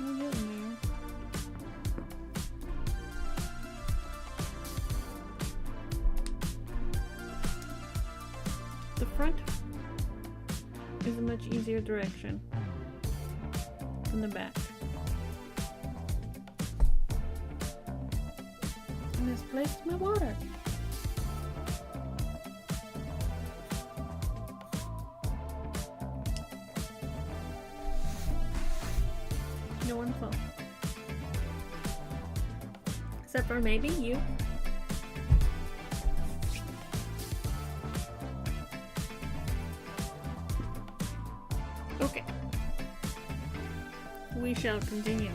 We're getting there. The front is a much easier direction than the back. I misplaced my water. No one fell. Except for maybe you. Okay. We shall continue.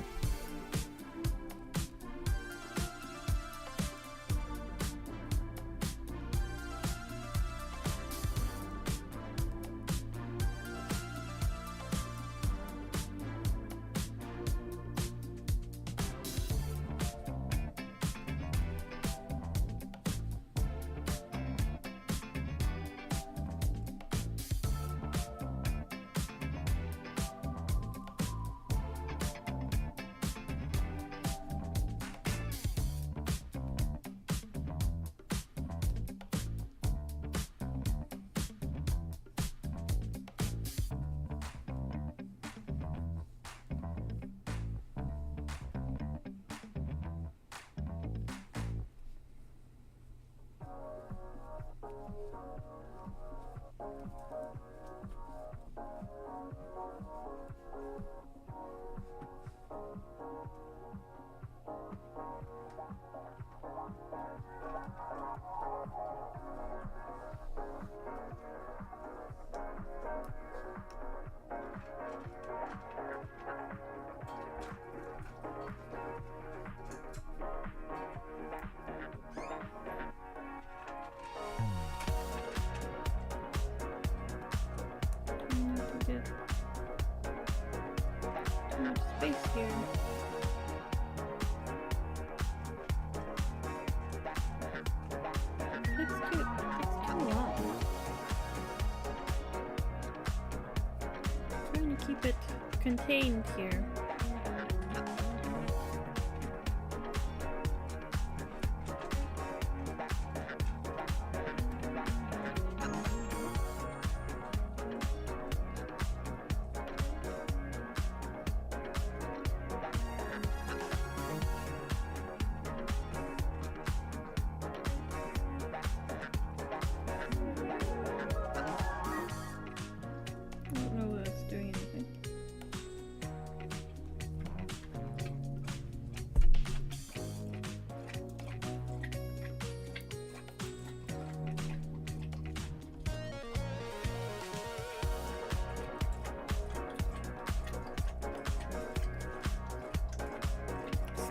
too much space here. It's too long. I'm trying to keep it contained here. I don't know that it's doing anything.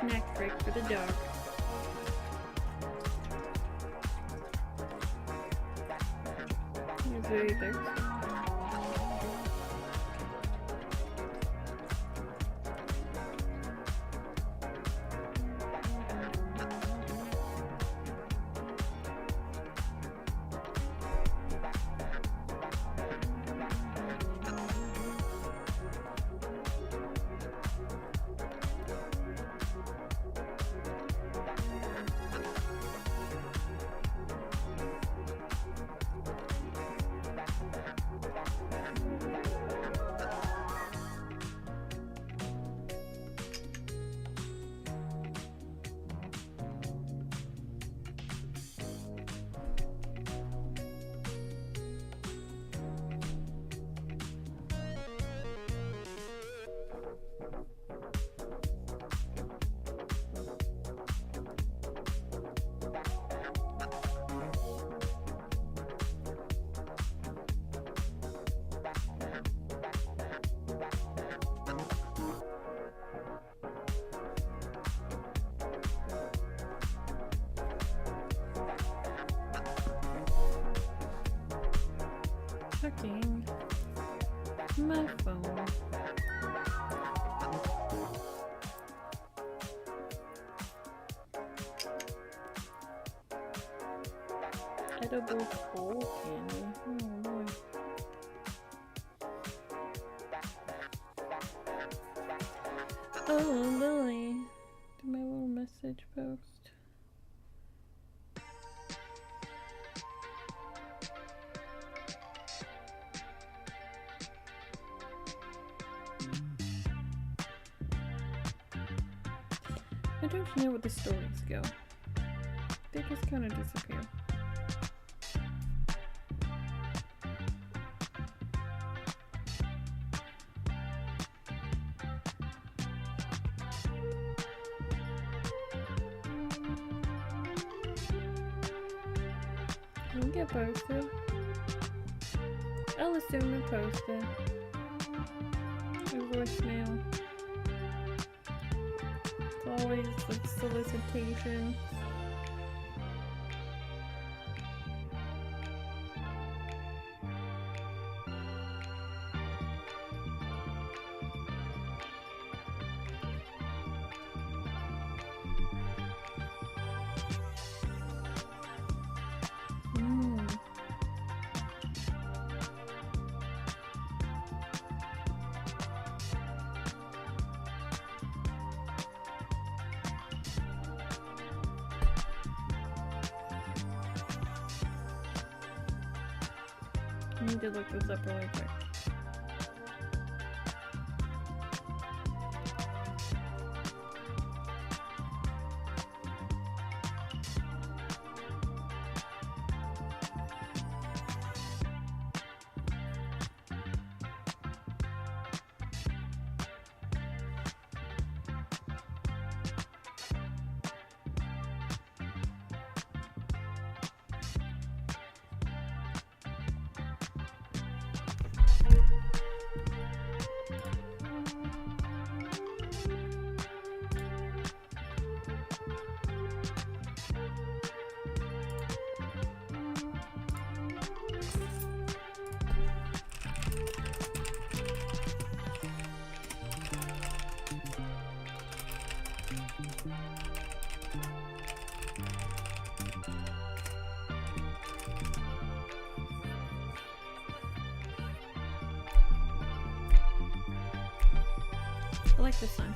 Snack break for the dog. He's very thirsty. Checking my phone. Edible coal candy. Oh boy. Oh Lily. Did my little message post? I don't know where the stories go. They just kind of disappear. Didn't get posted. I'll assume it posted. A voicemail. It's always like solicitation. I need to look this up really quick. I like this one.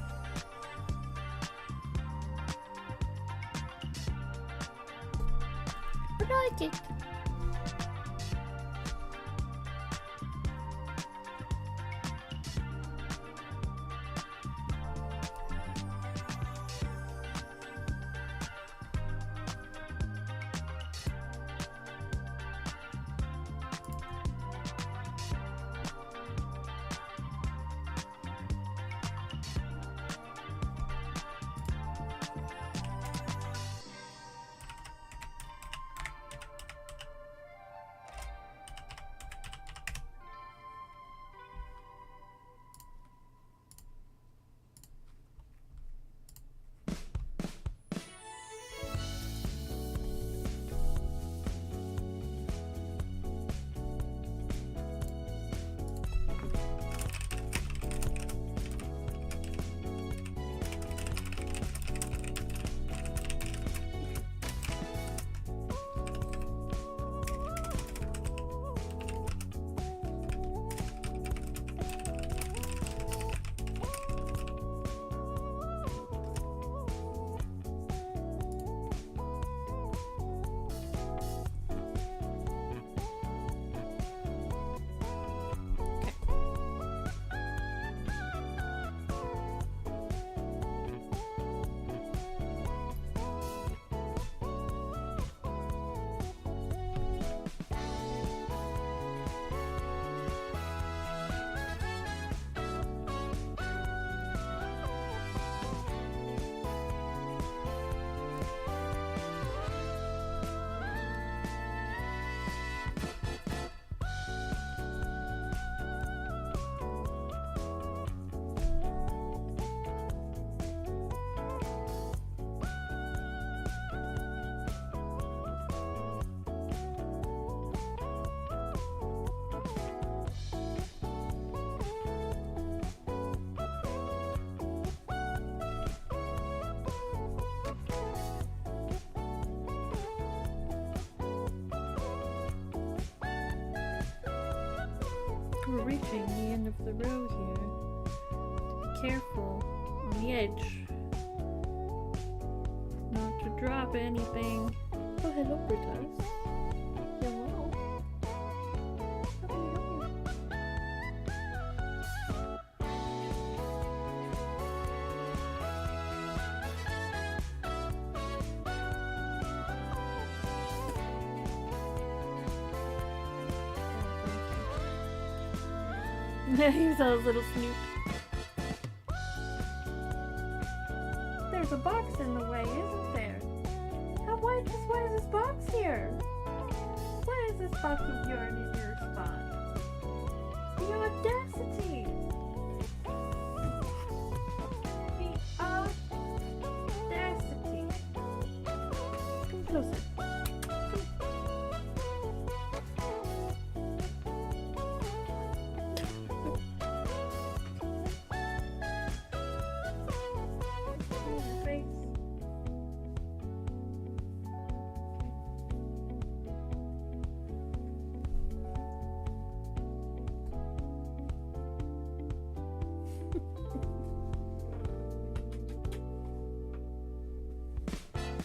I like it. We're reaching the end of the row here. Be careful on the edge. Not to drop anything. Oh, hello, Britas. Hello. How can I help you? He's a little snoop. There's a box in the way, isn't there? Why is this box here? Why is this box of yarn in your spot? The audacity! The audacity! Come closer.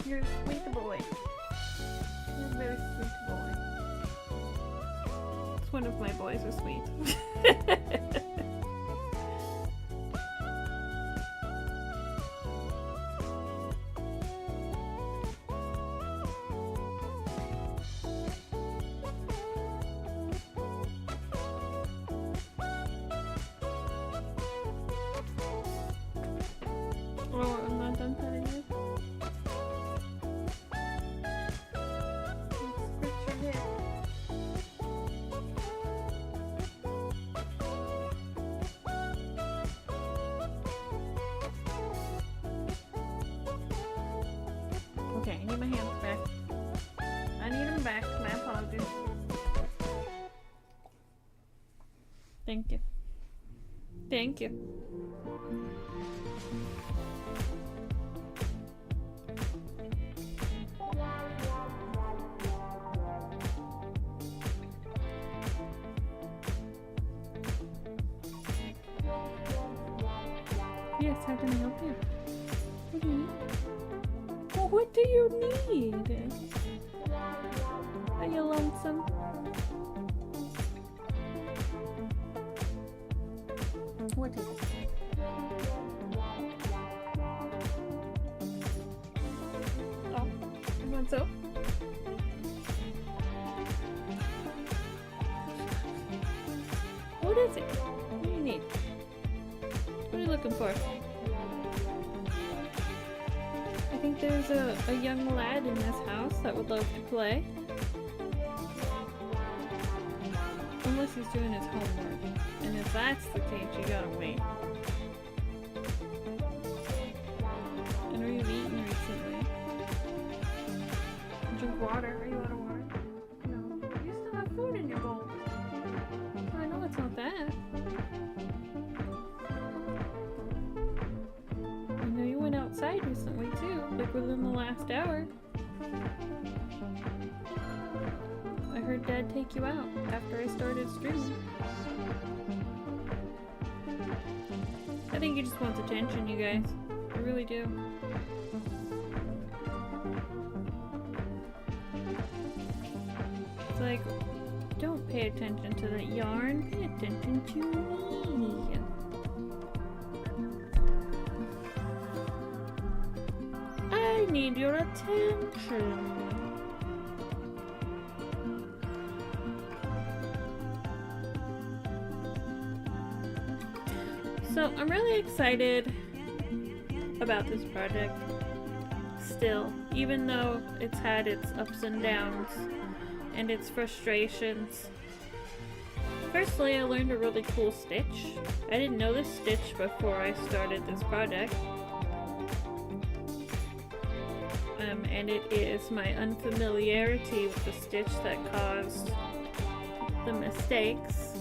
You're a sweet boy. You're a very sweet boy. It's one of my boys are sweet. Oh, I'm not done petting you. Okay, I need my hands back. I need them back. My apologies. Thank you. Thank you. how can I help you? What do you need? Well, what do you need? Are you lonesome? What is it? Oh, you want soap? What is it? What do you need? What are you looking for? I think there's a young lad in this house that would love to play. Unless he's doing his homework. And if that's the case, you gotta wait. And are you eating recently? Drink water. Are you out of water? No. You still have food in your bowl. So I know it's not that. I know you went outside recently too, like within the last hour. I heard Dad take you out after I started streaming. I think he just wants attention, you guys. I really do. It's like, don't pay attention to the yarn, pay attention to me. I need your attention. So I'm really excited about this project still, even though it's had its ups and downs and its frustrations. Firstly, I learned a really cool stitch. I didn't know this stitch before I started this project. And it is my unfamiliarity with the stitch that caused the mistakes.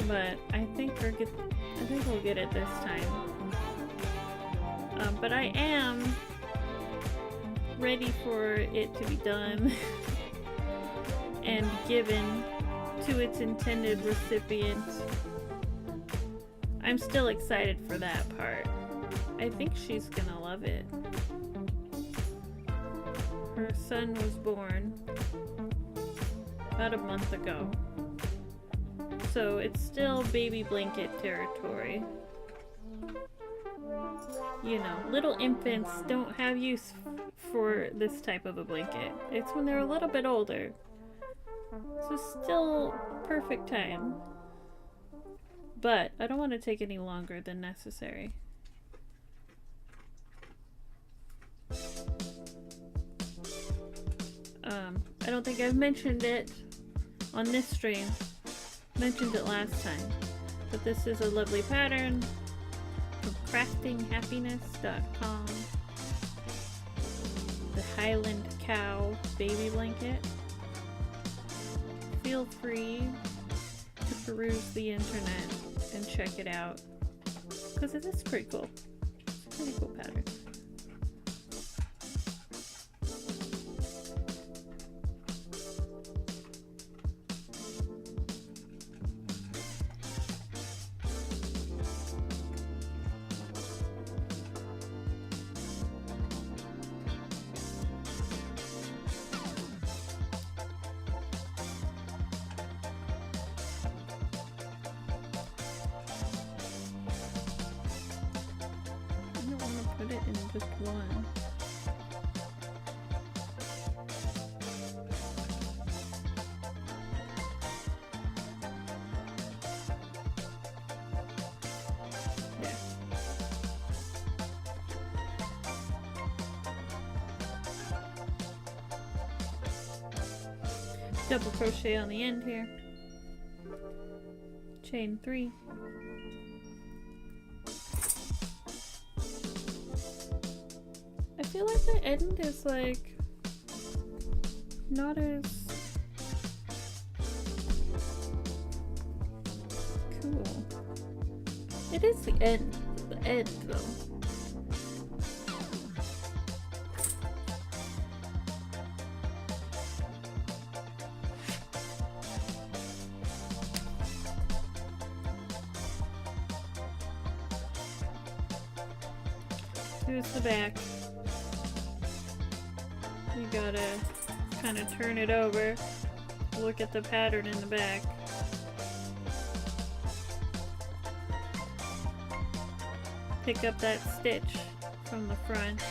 But I think we'll get it this time. But I am ready for it to be done and given to its intended recipient. I'm still excited for that part. I think she's gonna love it. Her son was born about a month ago. So it's still baby blanket territory. You know, little infants don't have use for this type of a blanket. It's when they're a little bit older. So still perfect time. But I don't want to take any longer than necessary. I don't think I've mentioned it on this stream. Mentioned it last time, but this is a lovely pattern from craftinghappiness.com. The Highland Cow baby blanket. Feel free to peruse the internet and check it out, because it is pretty cool. It's a pretty cool pattern. Put it in just one. There. Double crochet on the end here. Chain 3. I feel like the end is like not as cool. It is the end though. Here's the back. You gotta kind of turn it over. Look at the pattern in the back. Pick up that stitch from the front.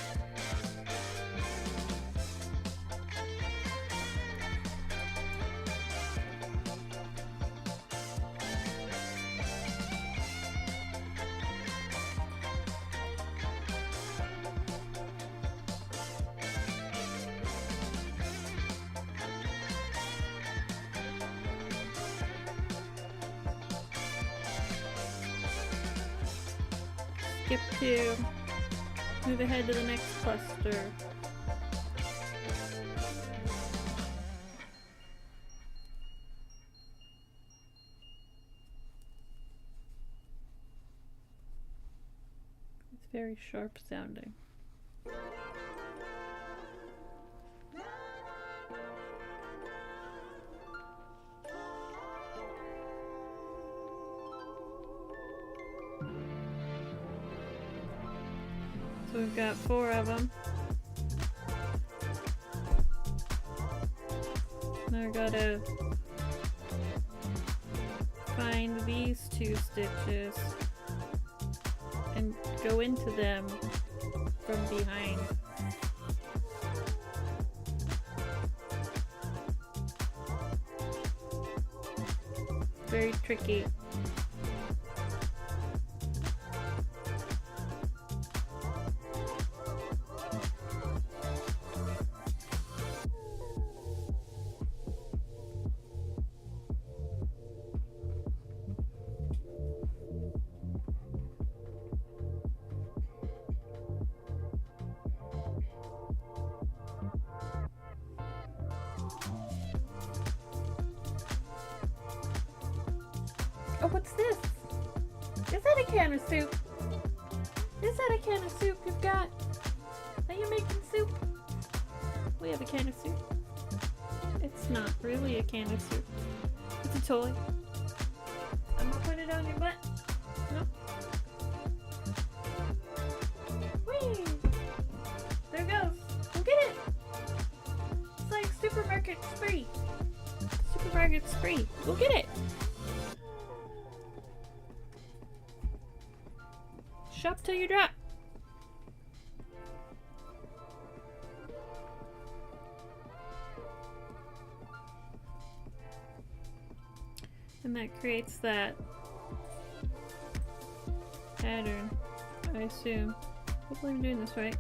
Skip to move ahead to the next cluster. It's very sharp sounding. So we've got 4 of them. Now I gotta find these 2 stitches and go into them from behind. Very tricky. Oh, what's this? Is that a can of soup? Is that a can of soup you've got? Are you making soup? We have a can of soup. It's not really a can of soup. It's a toy. I'm gonna put it on your butt. No. Whee! There it goes. Go get it! It's like supermarket spree. Supermarket spree. Go get it! Shop till you drop. And that creates that pattern, I assume. Hopefully I'm doing this right.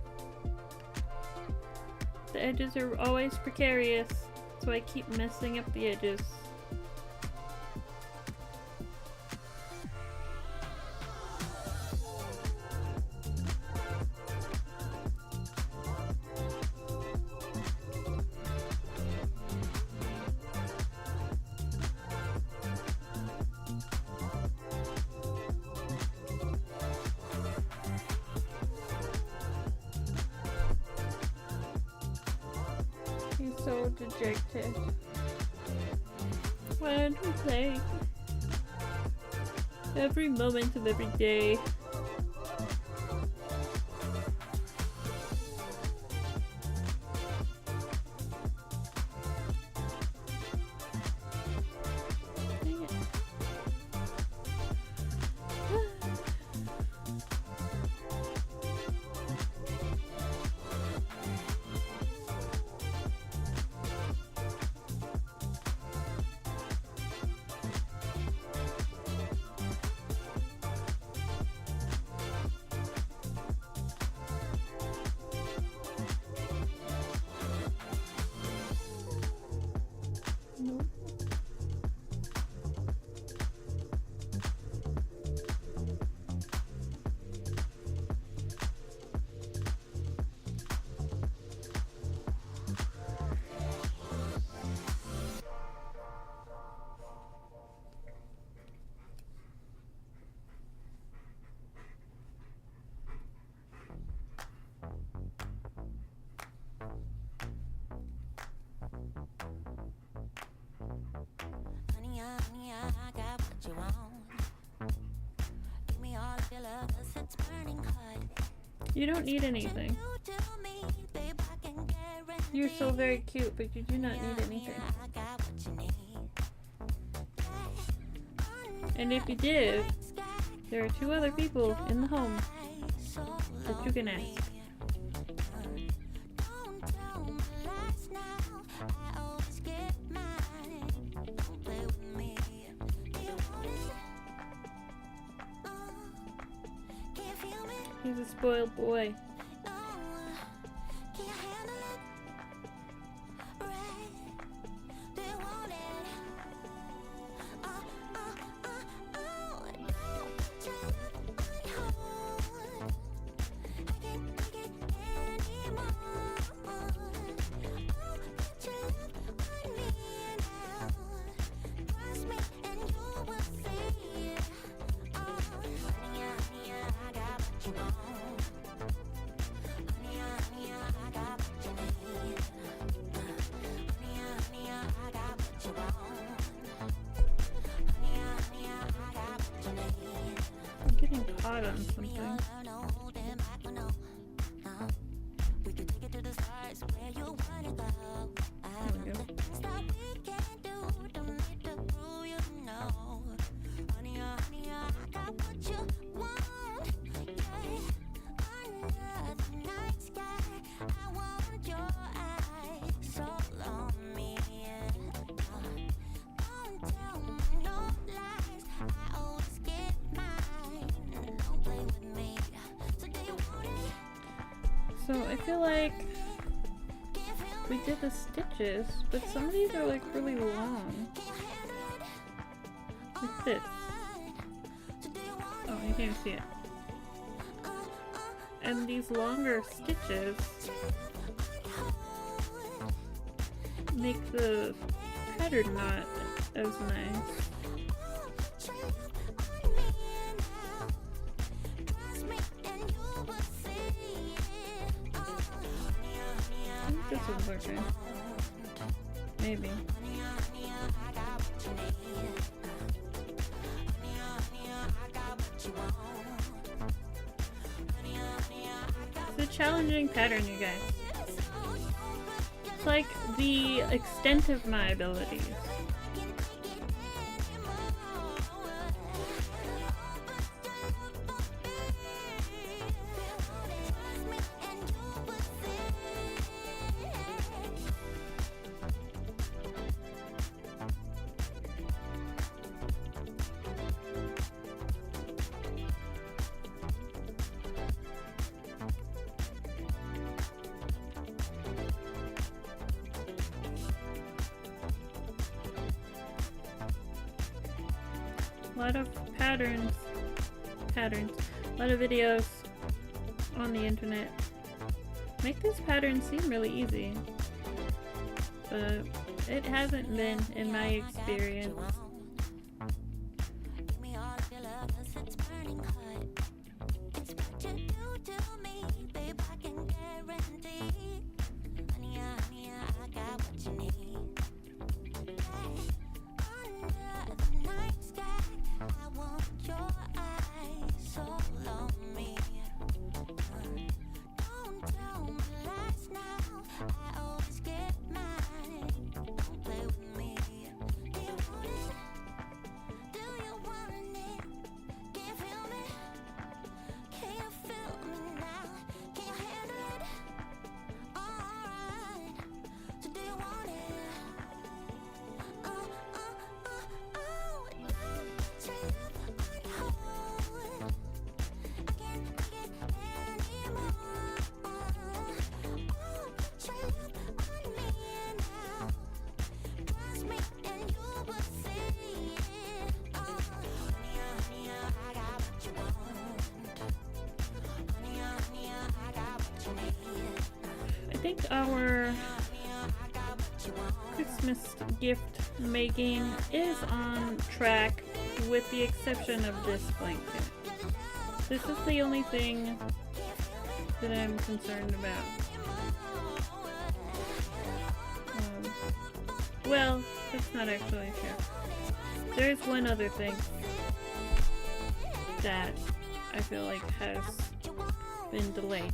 The edges are always precarious, so I keep messing up the edges. He's so dejected when we play every moment of every day. Dang it. You don't need anything. You're so very cute, but you do not need anything. And if you did, there are 2 other people in the home that you can ask. He's a spoiled boy. I'm getting caught on something. There we go. So I feel like we did the stitches, but some of these are like really long. Like this. Oh, you can't see it. And these longer stitches make the pattern not as nice. I think this one's okay. Maybe. It's a challenging pattern, you guys. It's like the extent of my abilities. A lot of patterns, a lot of videos on the internet make this pattern seem really easy, but it hasn't been in my experience. I think our Christmas gift making is on track with the exception of this blanket. This is the only thing that I'm concerned about. Well, that's not actually true. There's one other thing that I feel like has been delayed.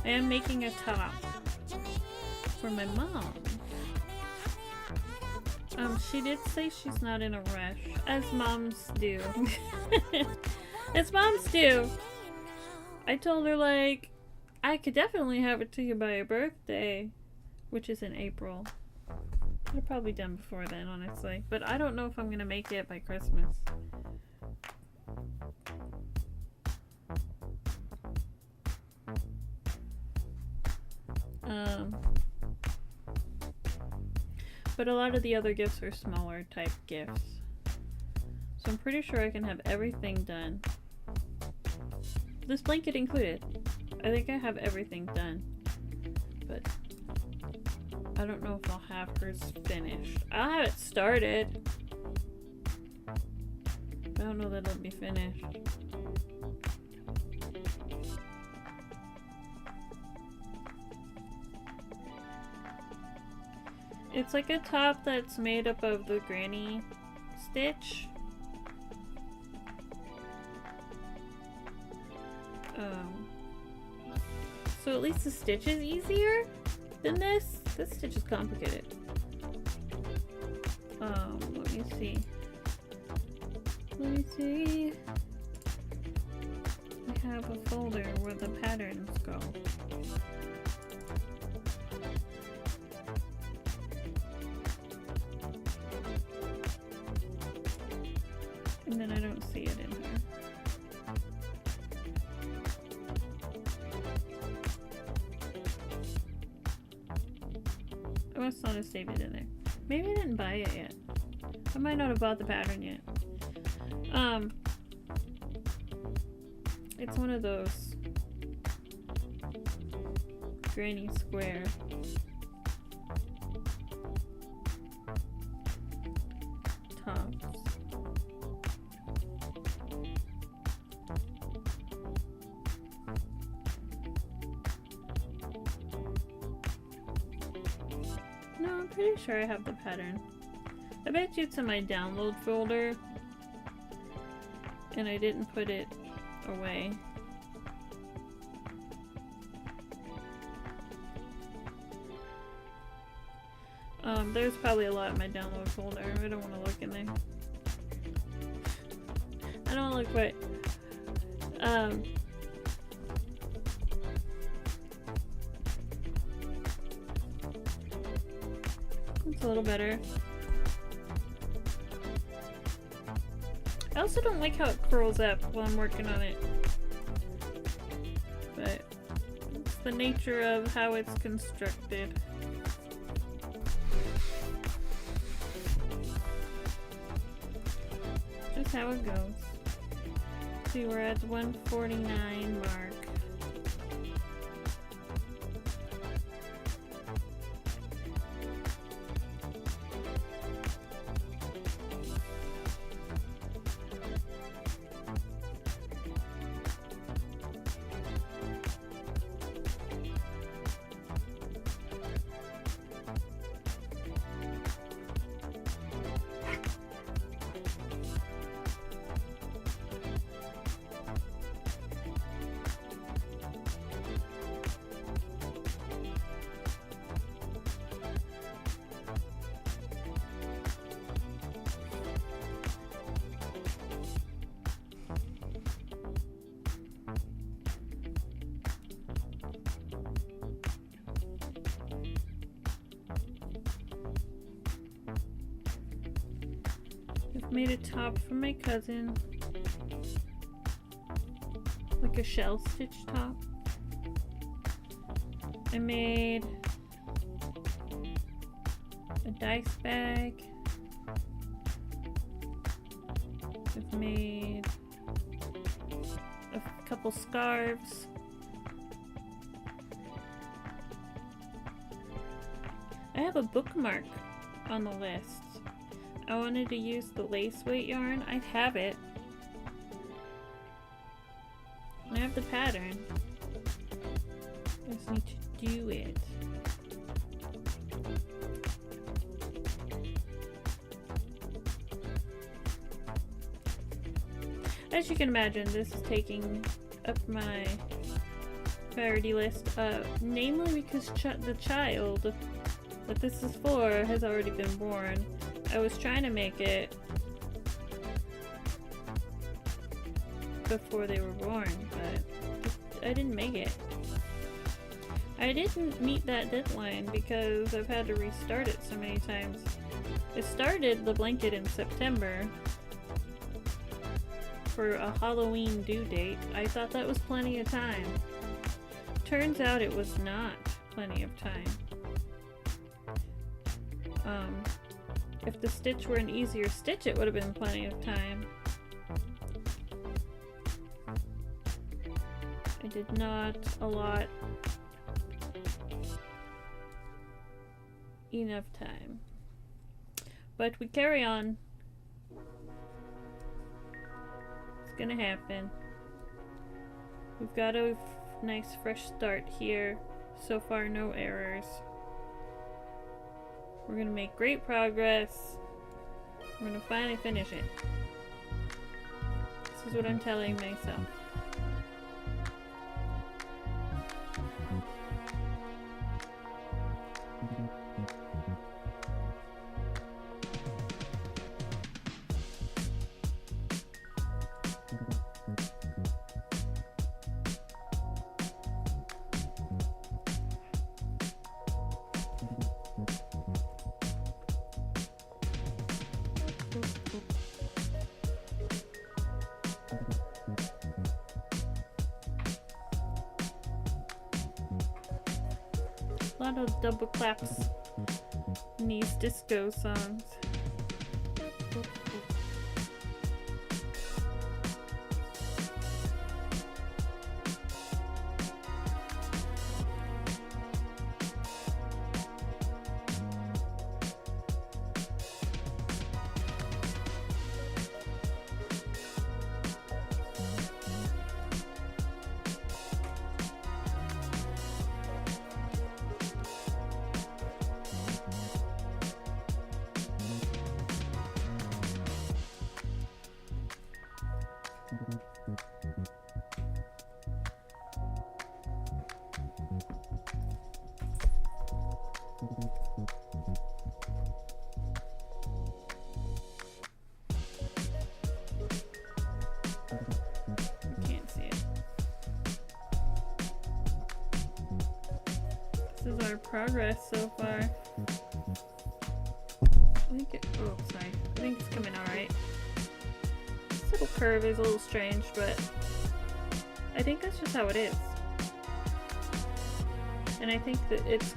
I am making a top for my mom. She did say she's not in a rush, as moms do. As moms do. I told her, like, I could definitely have it to you by your birthday, which is in April. I've probably done before then, honestly. But I don't know if I'm gonna make it by Christmas. But a lot of the other gifts are smaller type gifts. So I'm pretty sure I can have everything done. This blanket included. I think I have everything done. But I don't know if I'll have hers finished. I'll have it started. I don't know that it'll be finished. It's like a top that's made up of the granny stitch. So at least the stitch is easier than this. This stitch is complicated. Let me see. Let me see. I have a folder where the patterns go. And then I don't see it in here. I must not have saved it in there. Maybe I didn't buy it yet. I might not have bought the pattern yet. It's one of those granny square tops. No, I'm pretty sure I have the pattern. I bet you it's in my download folder and I didn't put it away. There's probably a lot in my download folder. I don't want to look in there. I don't look right. It's a little better. I also don't like how it curls up while I'm working on it. But it's the nature of how it's constructed. Just how it goes. See, we're at the 149 mark. Made a top for my cousin, like a shell stitch top. I made a dice bag. I've made a couple scarves. I have a bookmark on the list. I wanted to use the lace weight yarn. I have it. I have the pattern. I just need to do it. As you can imagine, this is taking up my priority list. Namely because the child that this is for has already been born. I was trying to make it before they were born, but I didn't make it. I didn't meet that deadline because I've had to restart it so many times. I started the blanket in September for a Halloween due date. I thought that was plenty of time. Turns out it was not plenty of time. If the stitch were an easier stitch, it would have been plenty of time. I did not allot enough time. But we carry on. It's gonna happen. We've got a nice fresh start here. So far, no errors. We're gonna make great progress. We're gonna finally finish it. This is what I'm telling myself. A lot of double claps in these disco songs. Can't see it. This is our progress so far. I think it, oh sorry, I think it's coming alright. This little curve is a little strange, but I think that's just how it is. And I think that it's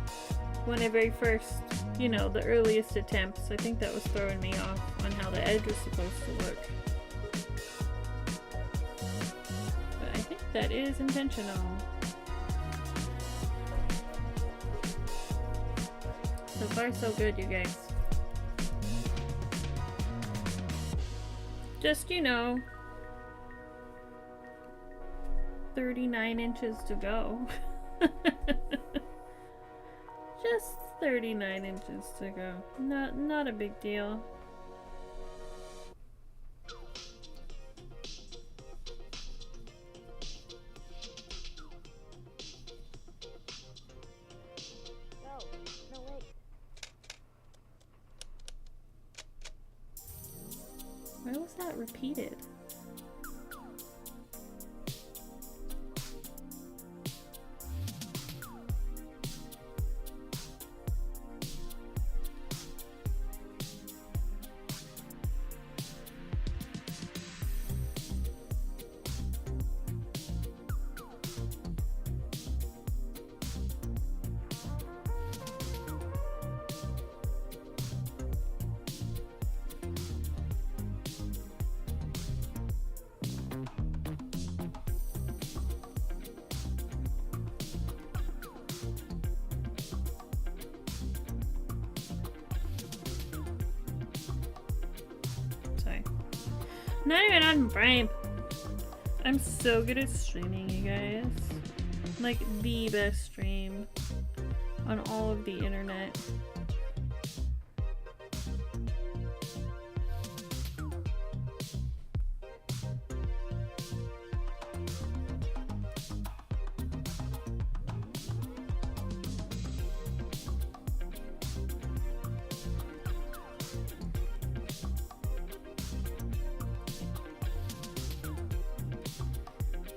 when I very first, you know, the earliest attempts, I think that was throwing me off on how the edge was supposed to look. But I think that is intentional. So far so good, you guys. Just, you know, 39 inches to go. Just 39 inches to go. Not a big deal. No, wait. Why was that repeated? Not even on Prime. I'm so good at streaming, you guys. Like the best stream on all of the internet.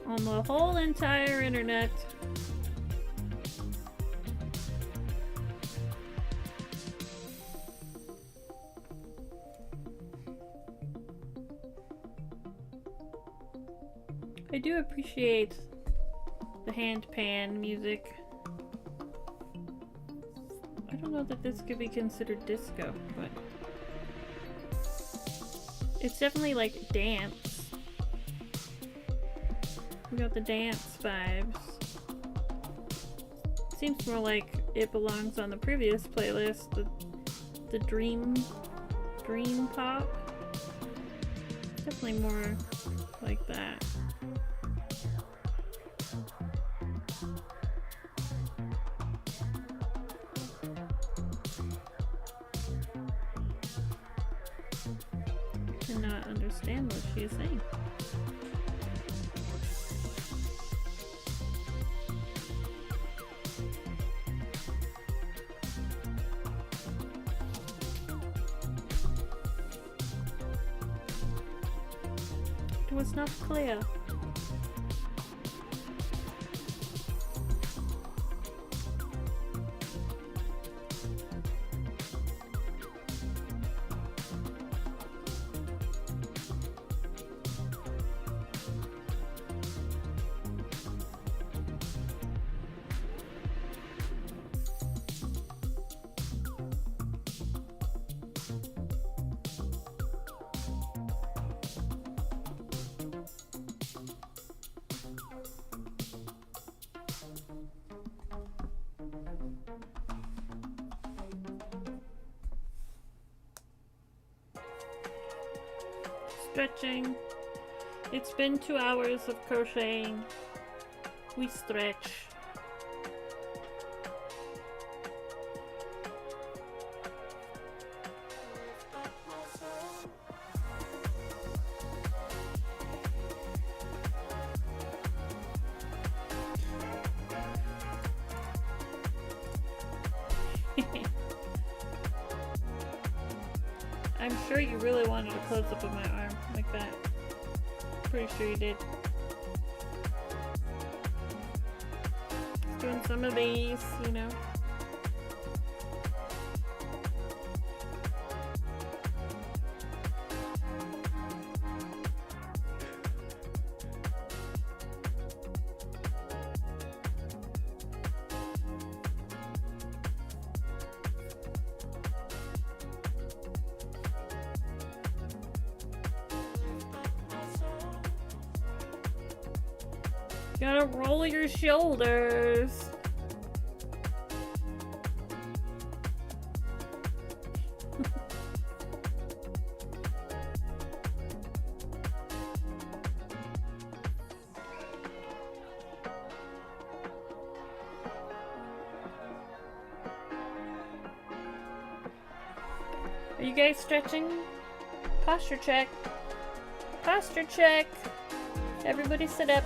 on the whole entire internet. I do appreciate the hand pan music. I don't know that this could be considered disco, but it's definitely like dance. We got the dance vibes. Seems more like it belongs on the previous playlist, the dream pop. Definitely more like that. Cannot understand what she is saying. It was not clear. Stretching. It's been 2 hours of crocheting. We stretch. I'm sure you really wanted a close-up of my arm like that. Pretty sure you did. Just doing some of these, you know. Gotta roll your shoulders. Are you guys stretching? Posture check. Posture check. Everybody sit up.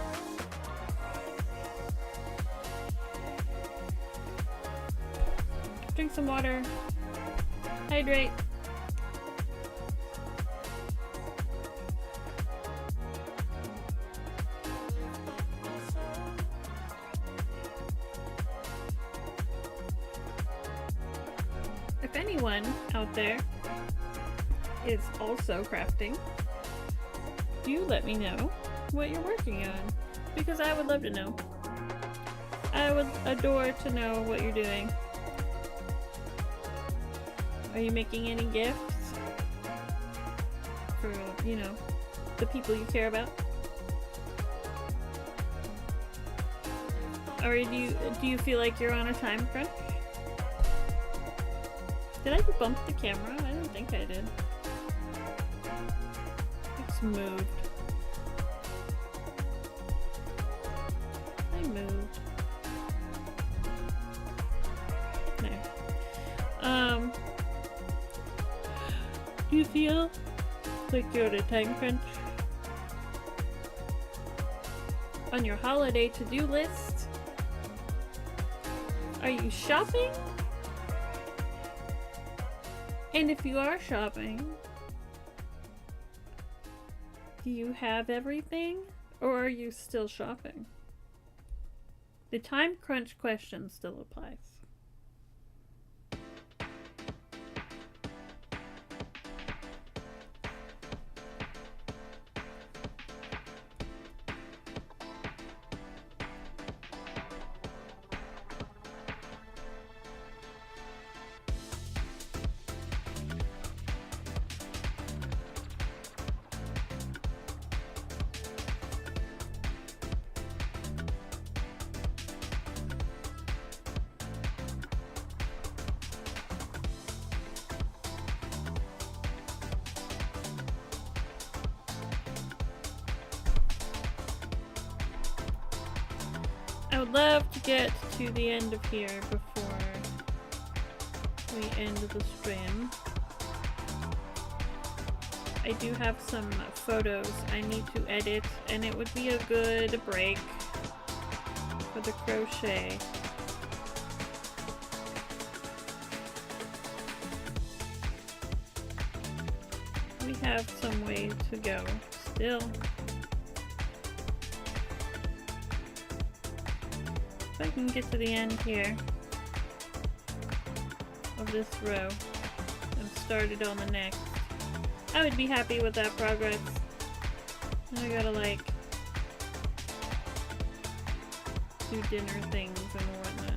Drink some water. Hydrate. If anyone out there is also crafting, do let me know what you're working on, because I would love to know. I would adore to know what you're doing. Are you making any gifts for, you know, the people you care about? Or do you feel like you're on a time crunch? Did I bump the camera? I don't think I did. It's moved. I moved. No. Do you feel like you're at a time crunch on your holiday to-do list? Are you shopping? And if you are shopping, do you have everything? Or are you still shopping? The time crunch question still applies. I would love to get to the end of here before we end the stream. I do have some photos I need to edit, and it would be a good break for the crochet. We have some way to go still. If I can get to the end here of this row and started on the next, I would be happy with that progress. I gotta like do dinner things and whatnot.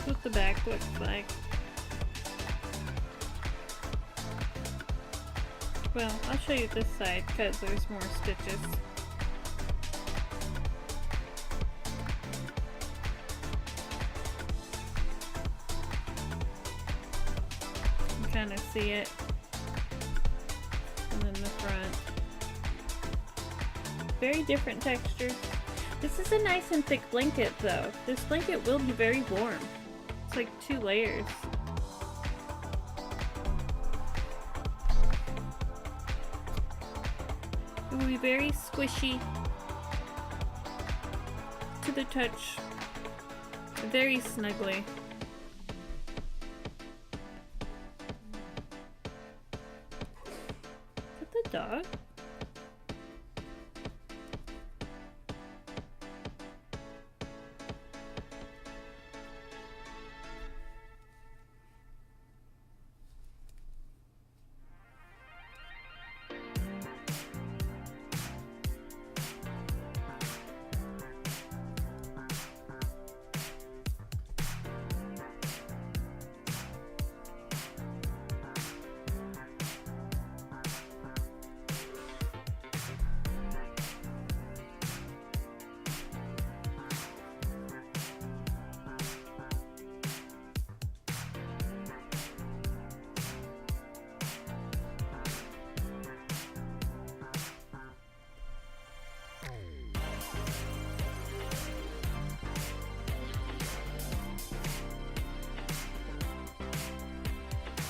What the back looks like. Well, I'll show you this side because there's more stitches. You can kind of see it. And then the front. Very different textures. This is a nice and thick blanket though. This blanket will be very warm. It's like 2 layers. It will be very squishy to the touch. Very snuggly. Is that the dog?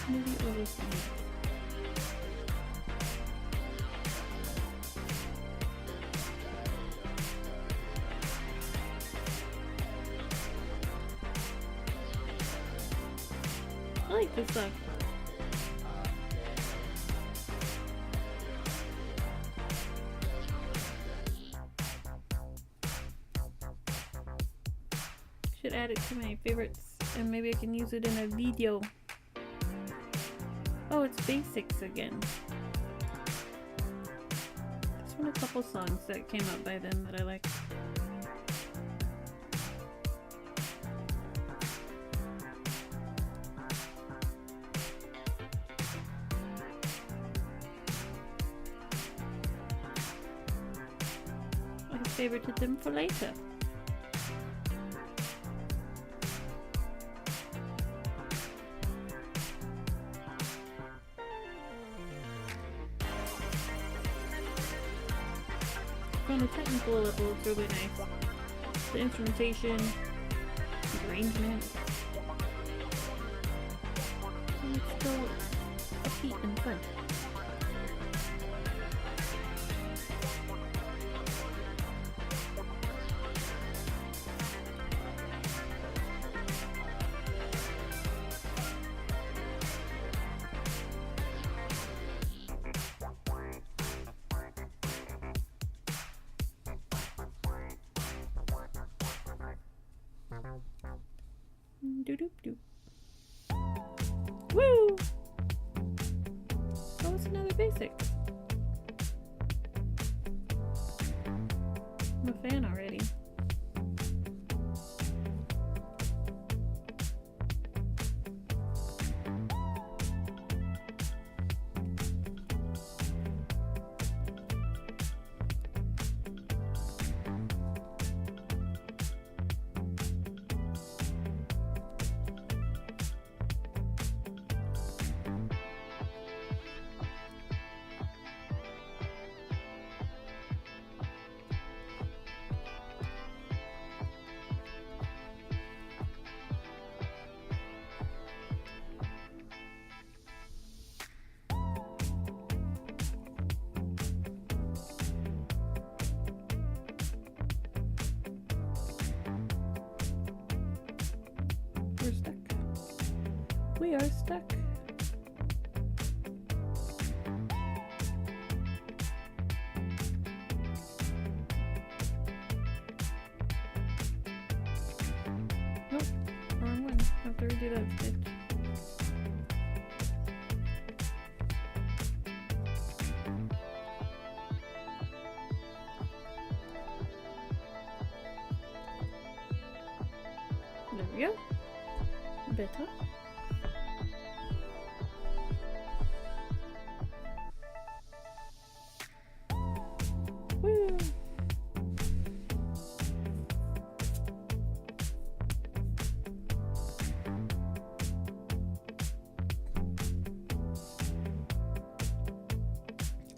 Maybe over here. I like this one. Should add it to my favorites and maybe I can use it in a video. Oh, it's basics again. There's been a couple songs that came out by then that I like. I favorited them for later. on a technical level, it's really nice. The instrumentation, the arrangement. And it's still upbeat and fun. Doop. Woo! Oh, it's another basic. I'm a fan already. We're stuck. We are stuck. Nope, wrong one. I have to redo that stitch. There we go. Better. Woo!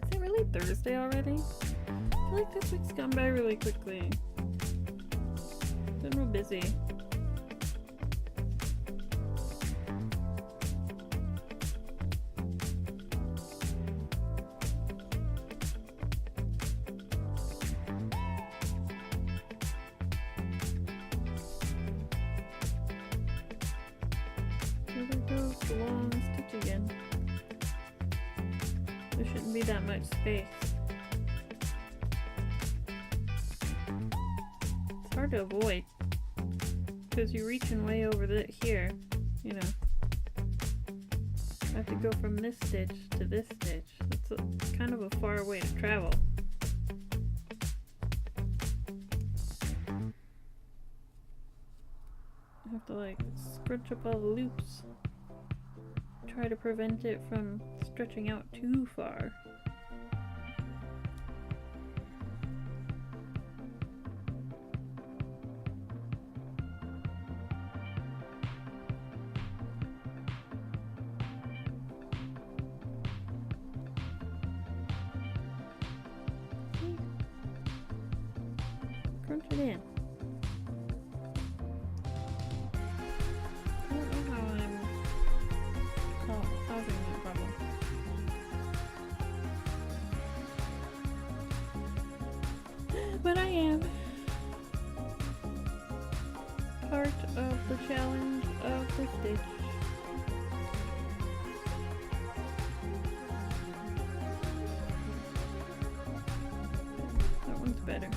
Is it really Thursday already? I feel like this week's gone by really quickly. Been real busy. Here we go, the long stitch again. There shouldn't be that much space. It's hard to avoid because you're reaching way over here, you know. I have to go from this stitch to this stitch. It's kind of a far way to travel. I have to like scrunch up all the loops. Try to prevent it from stretching out too far. Crunch it in. I don't know how I'm solving that problem. But I am. Part of the challenge of the stitch. That one's better.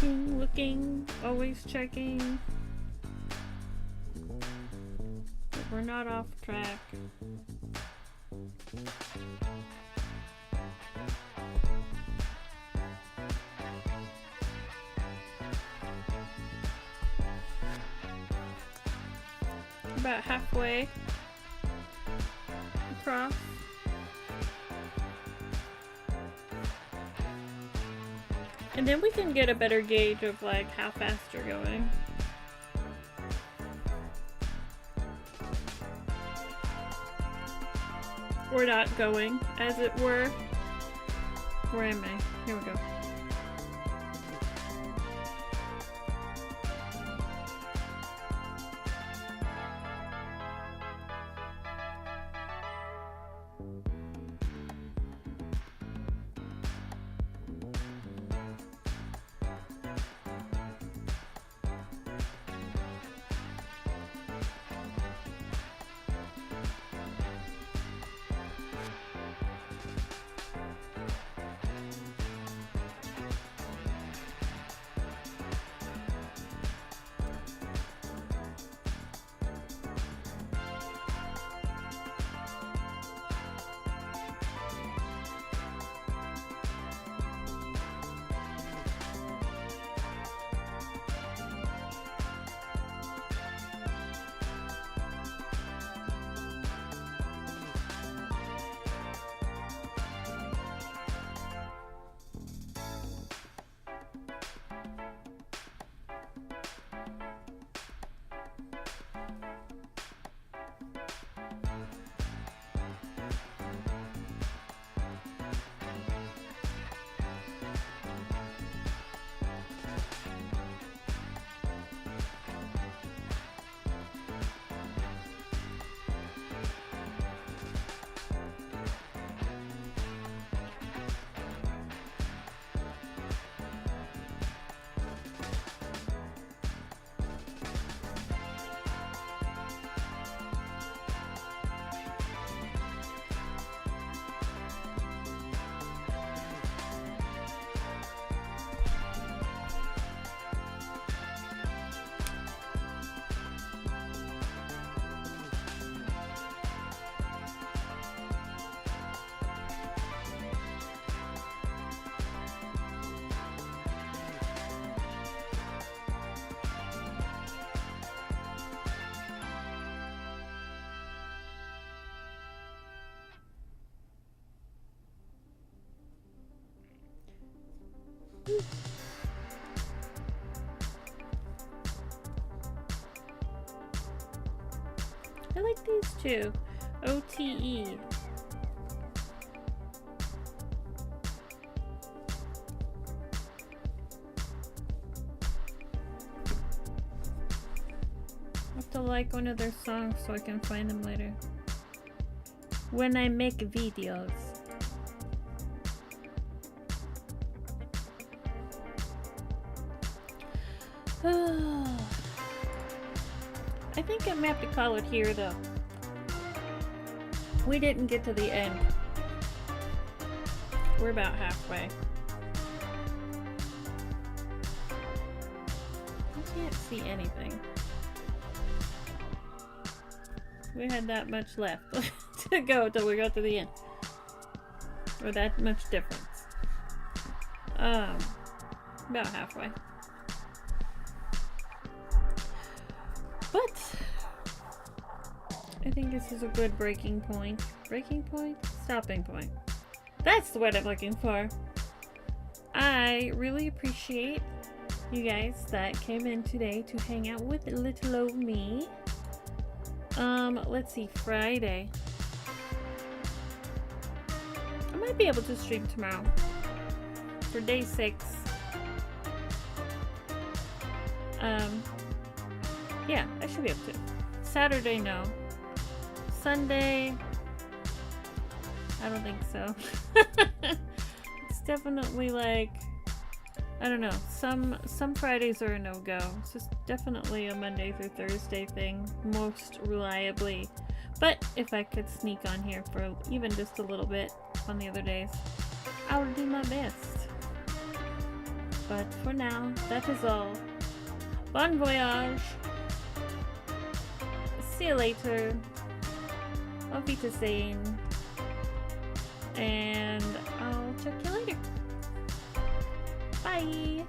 Looking, always checking. But we're not off track. About halfway across. And then we can get a better gauge of like how fast you're going. Or not going, as it were. Where am I? Here we go. I like these two. OTE. I have to like one of their songs so I can find them later. When I make videos. I think I'm gonna have to call it here though. We didn't get to the end. We're about halfway. I can't see anything. We had that much left to go till we got to the end. Or that much difference. About halfway. But I think this is a good breaking point. Breaking point? Stopping point. That's what I'm looking for. I really appreciate you guys that came in today to hang out with little old me. Let's see, Friday. I might be able to stream tomorrow for day 6. Yeah, I should be able to. Saturday, no. Sunday, I don't think so. It's definitely like, I don't know, some Fridays are a no-go. It's just definitely a Monday through Thursday thing, most reliably. But if I could sneak on here for even just a little bit on the other days, I will do my best. But for now, that is all. Bon voyage! See you later. Auf Wiedersehen. And I'll check you later. Bye!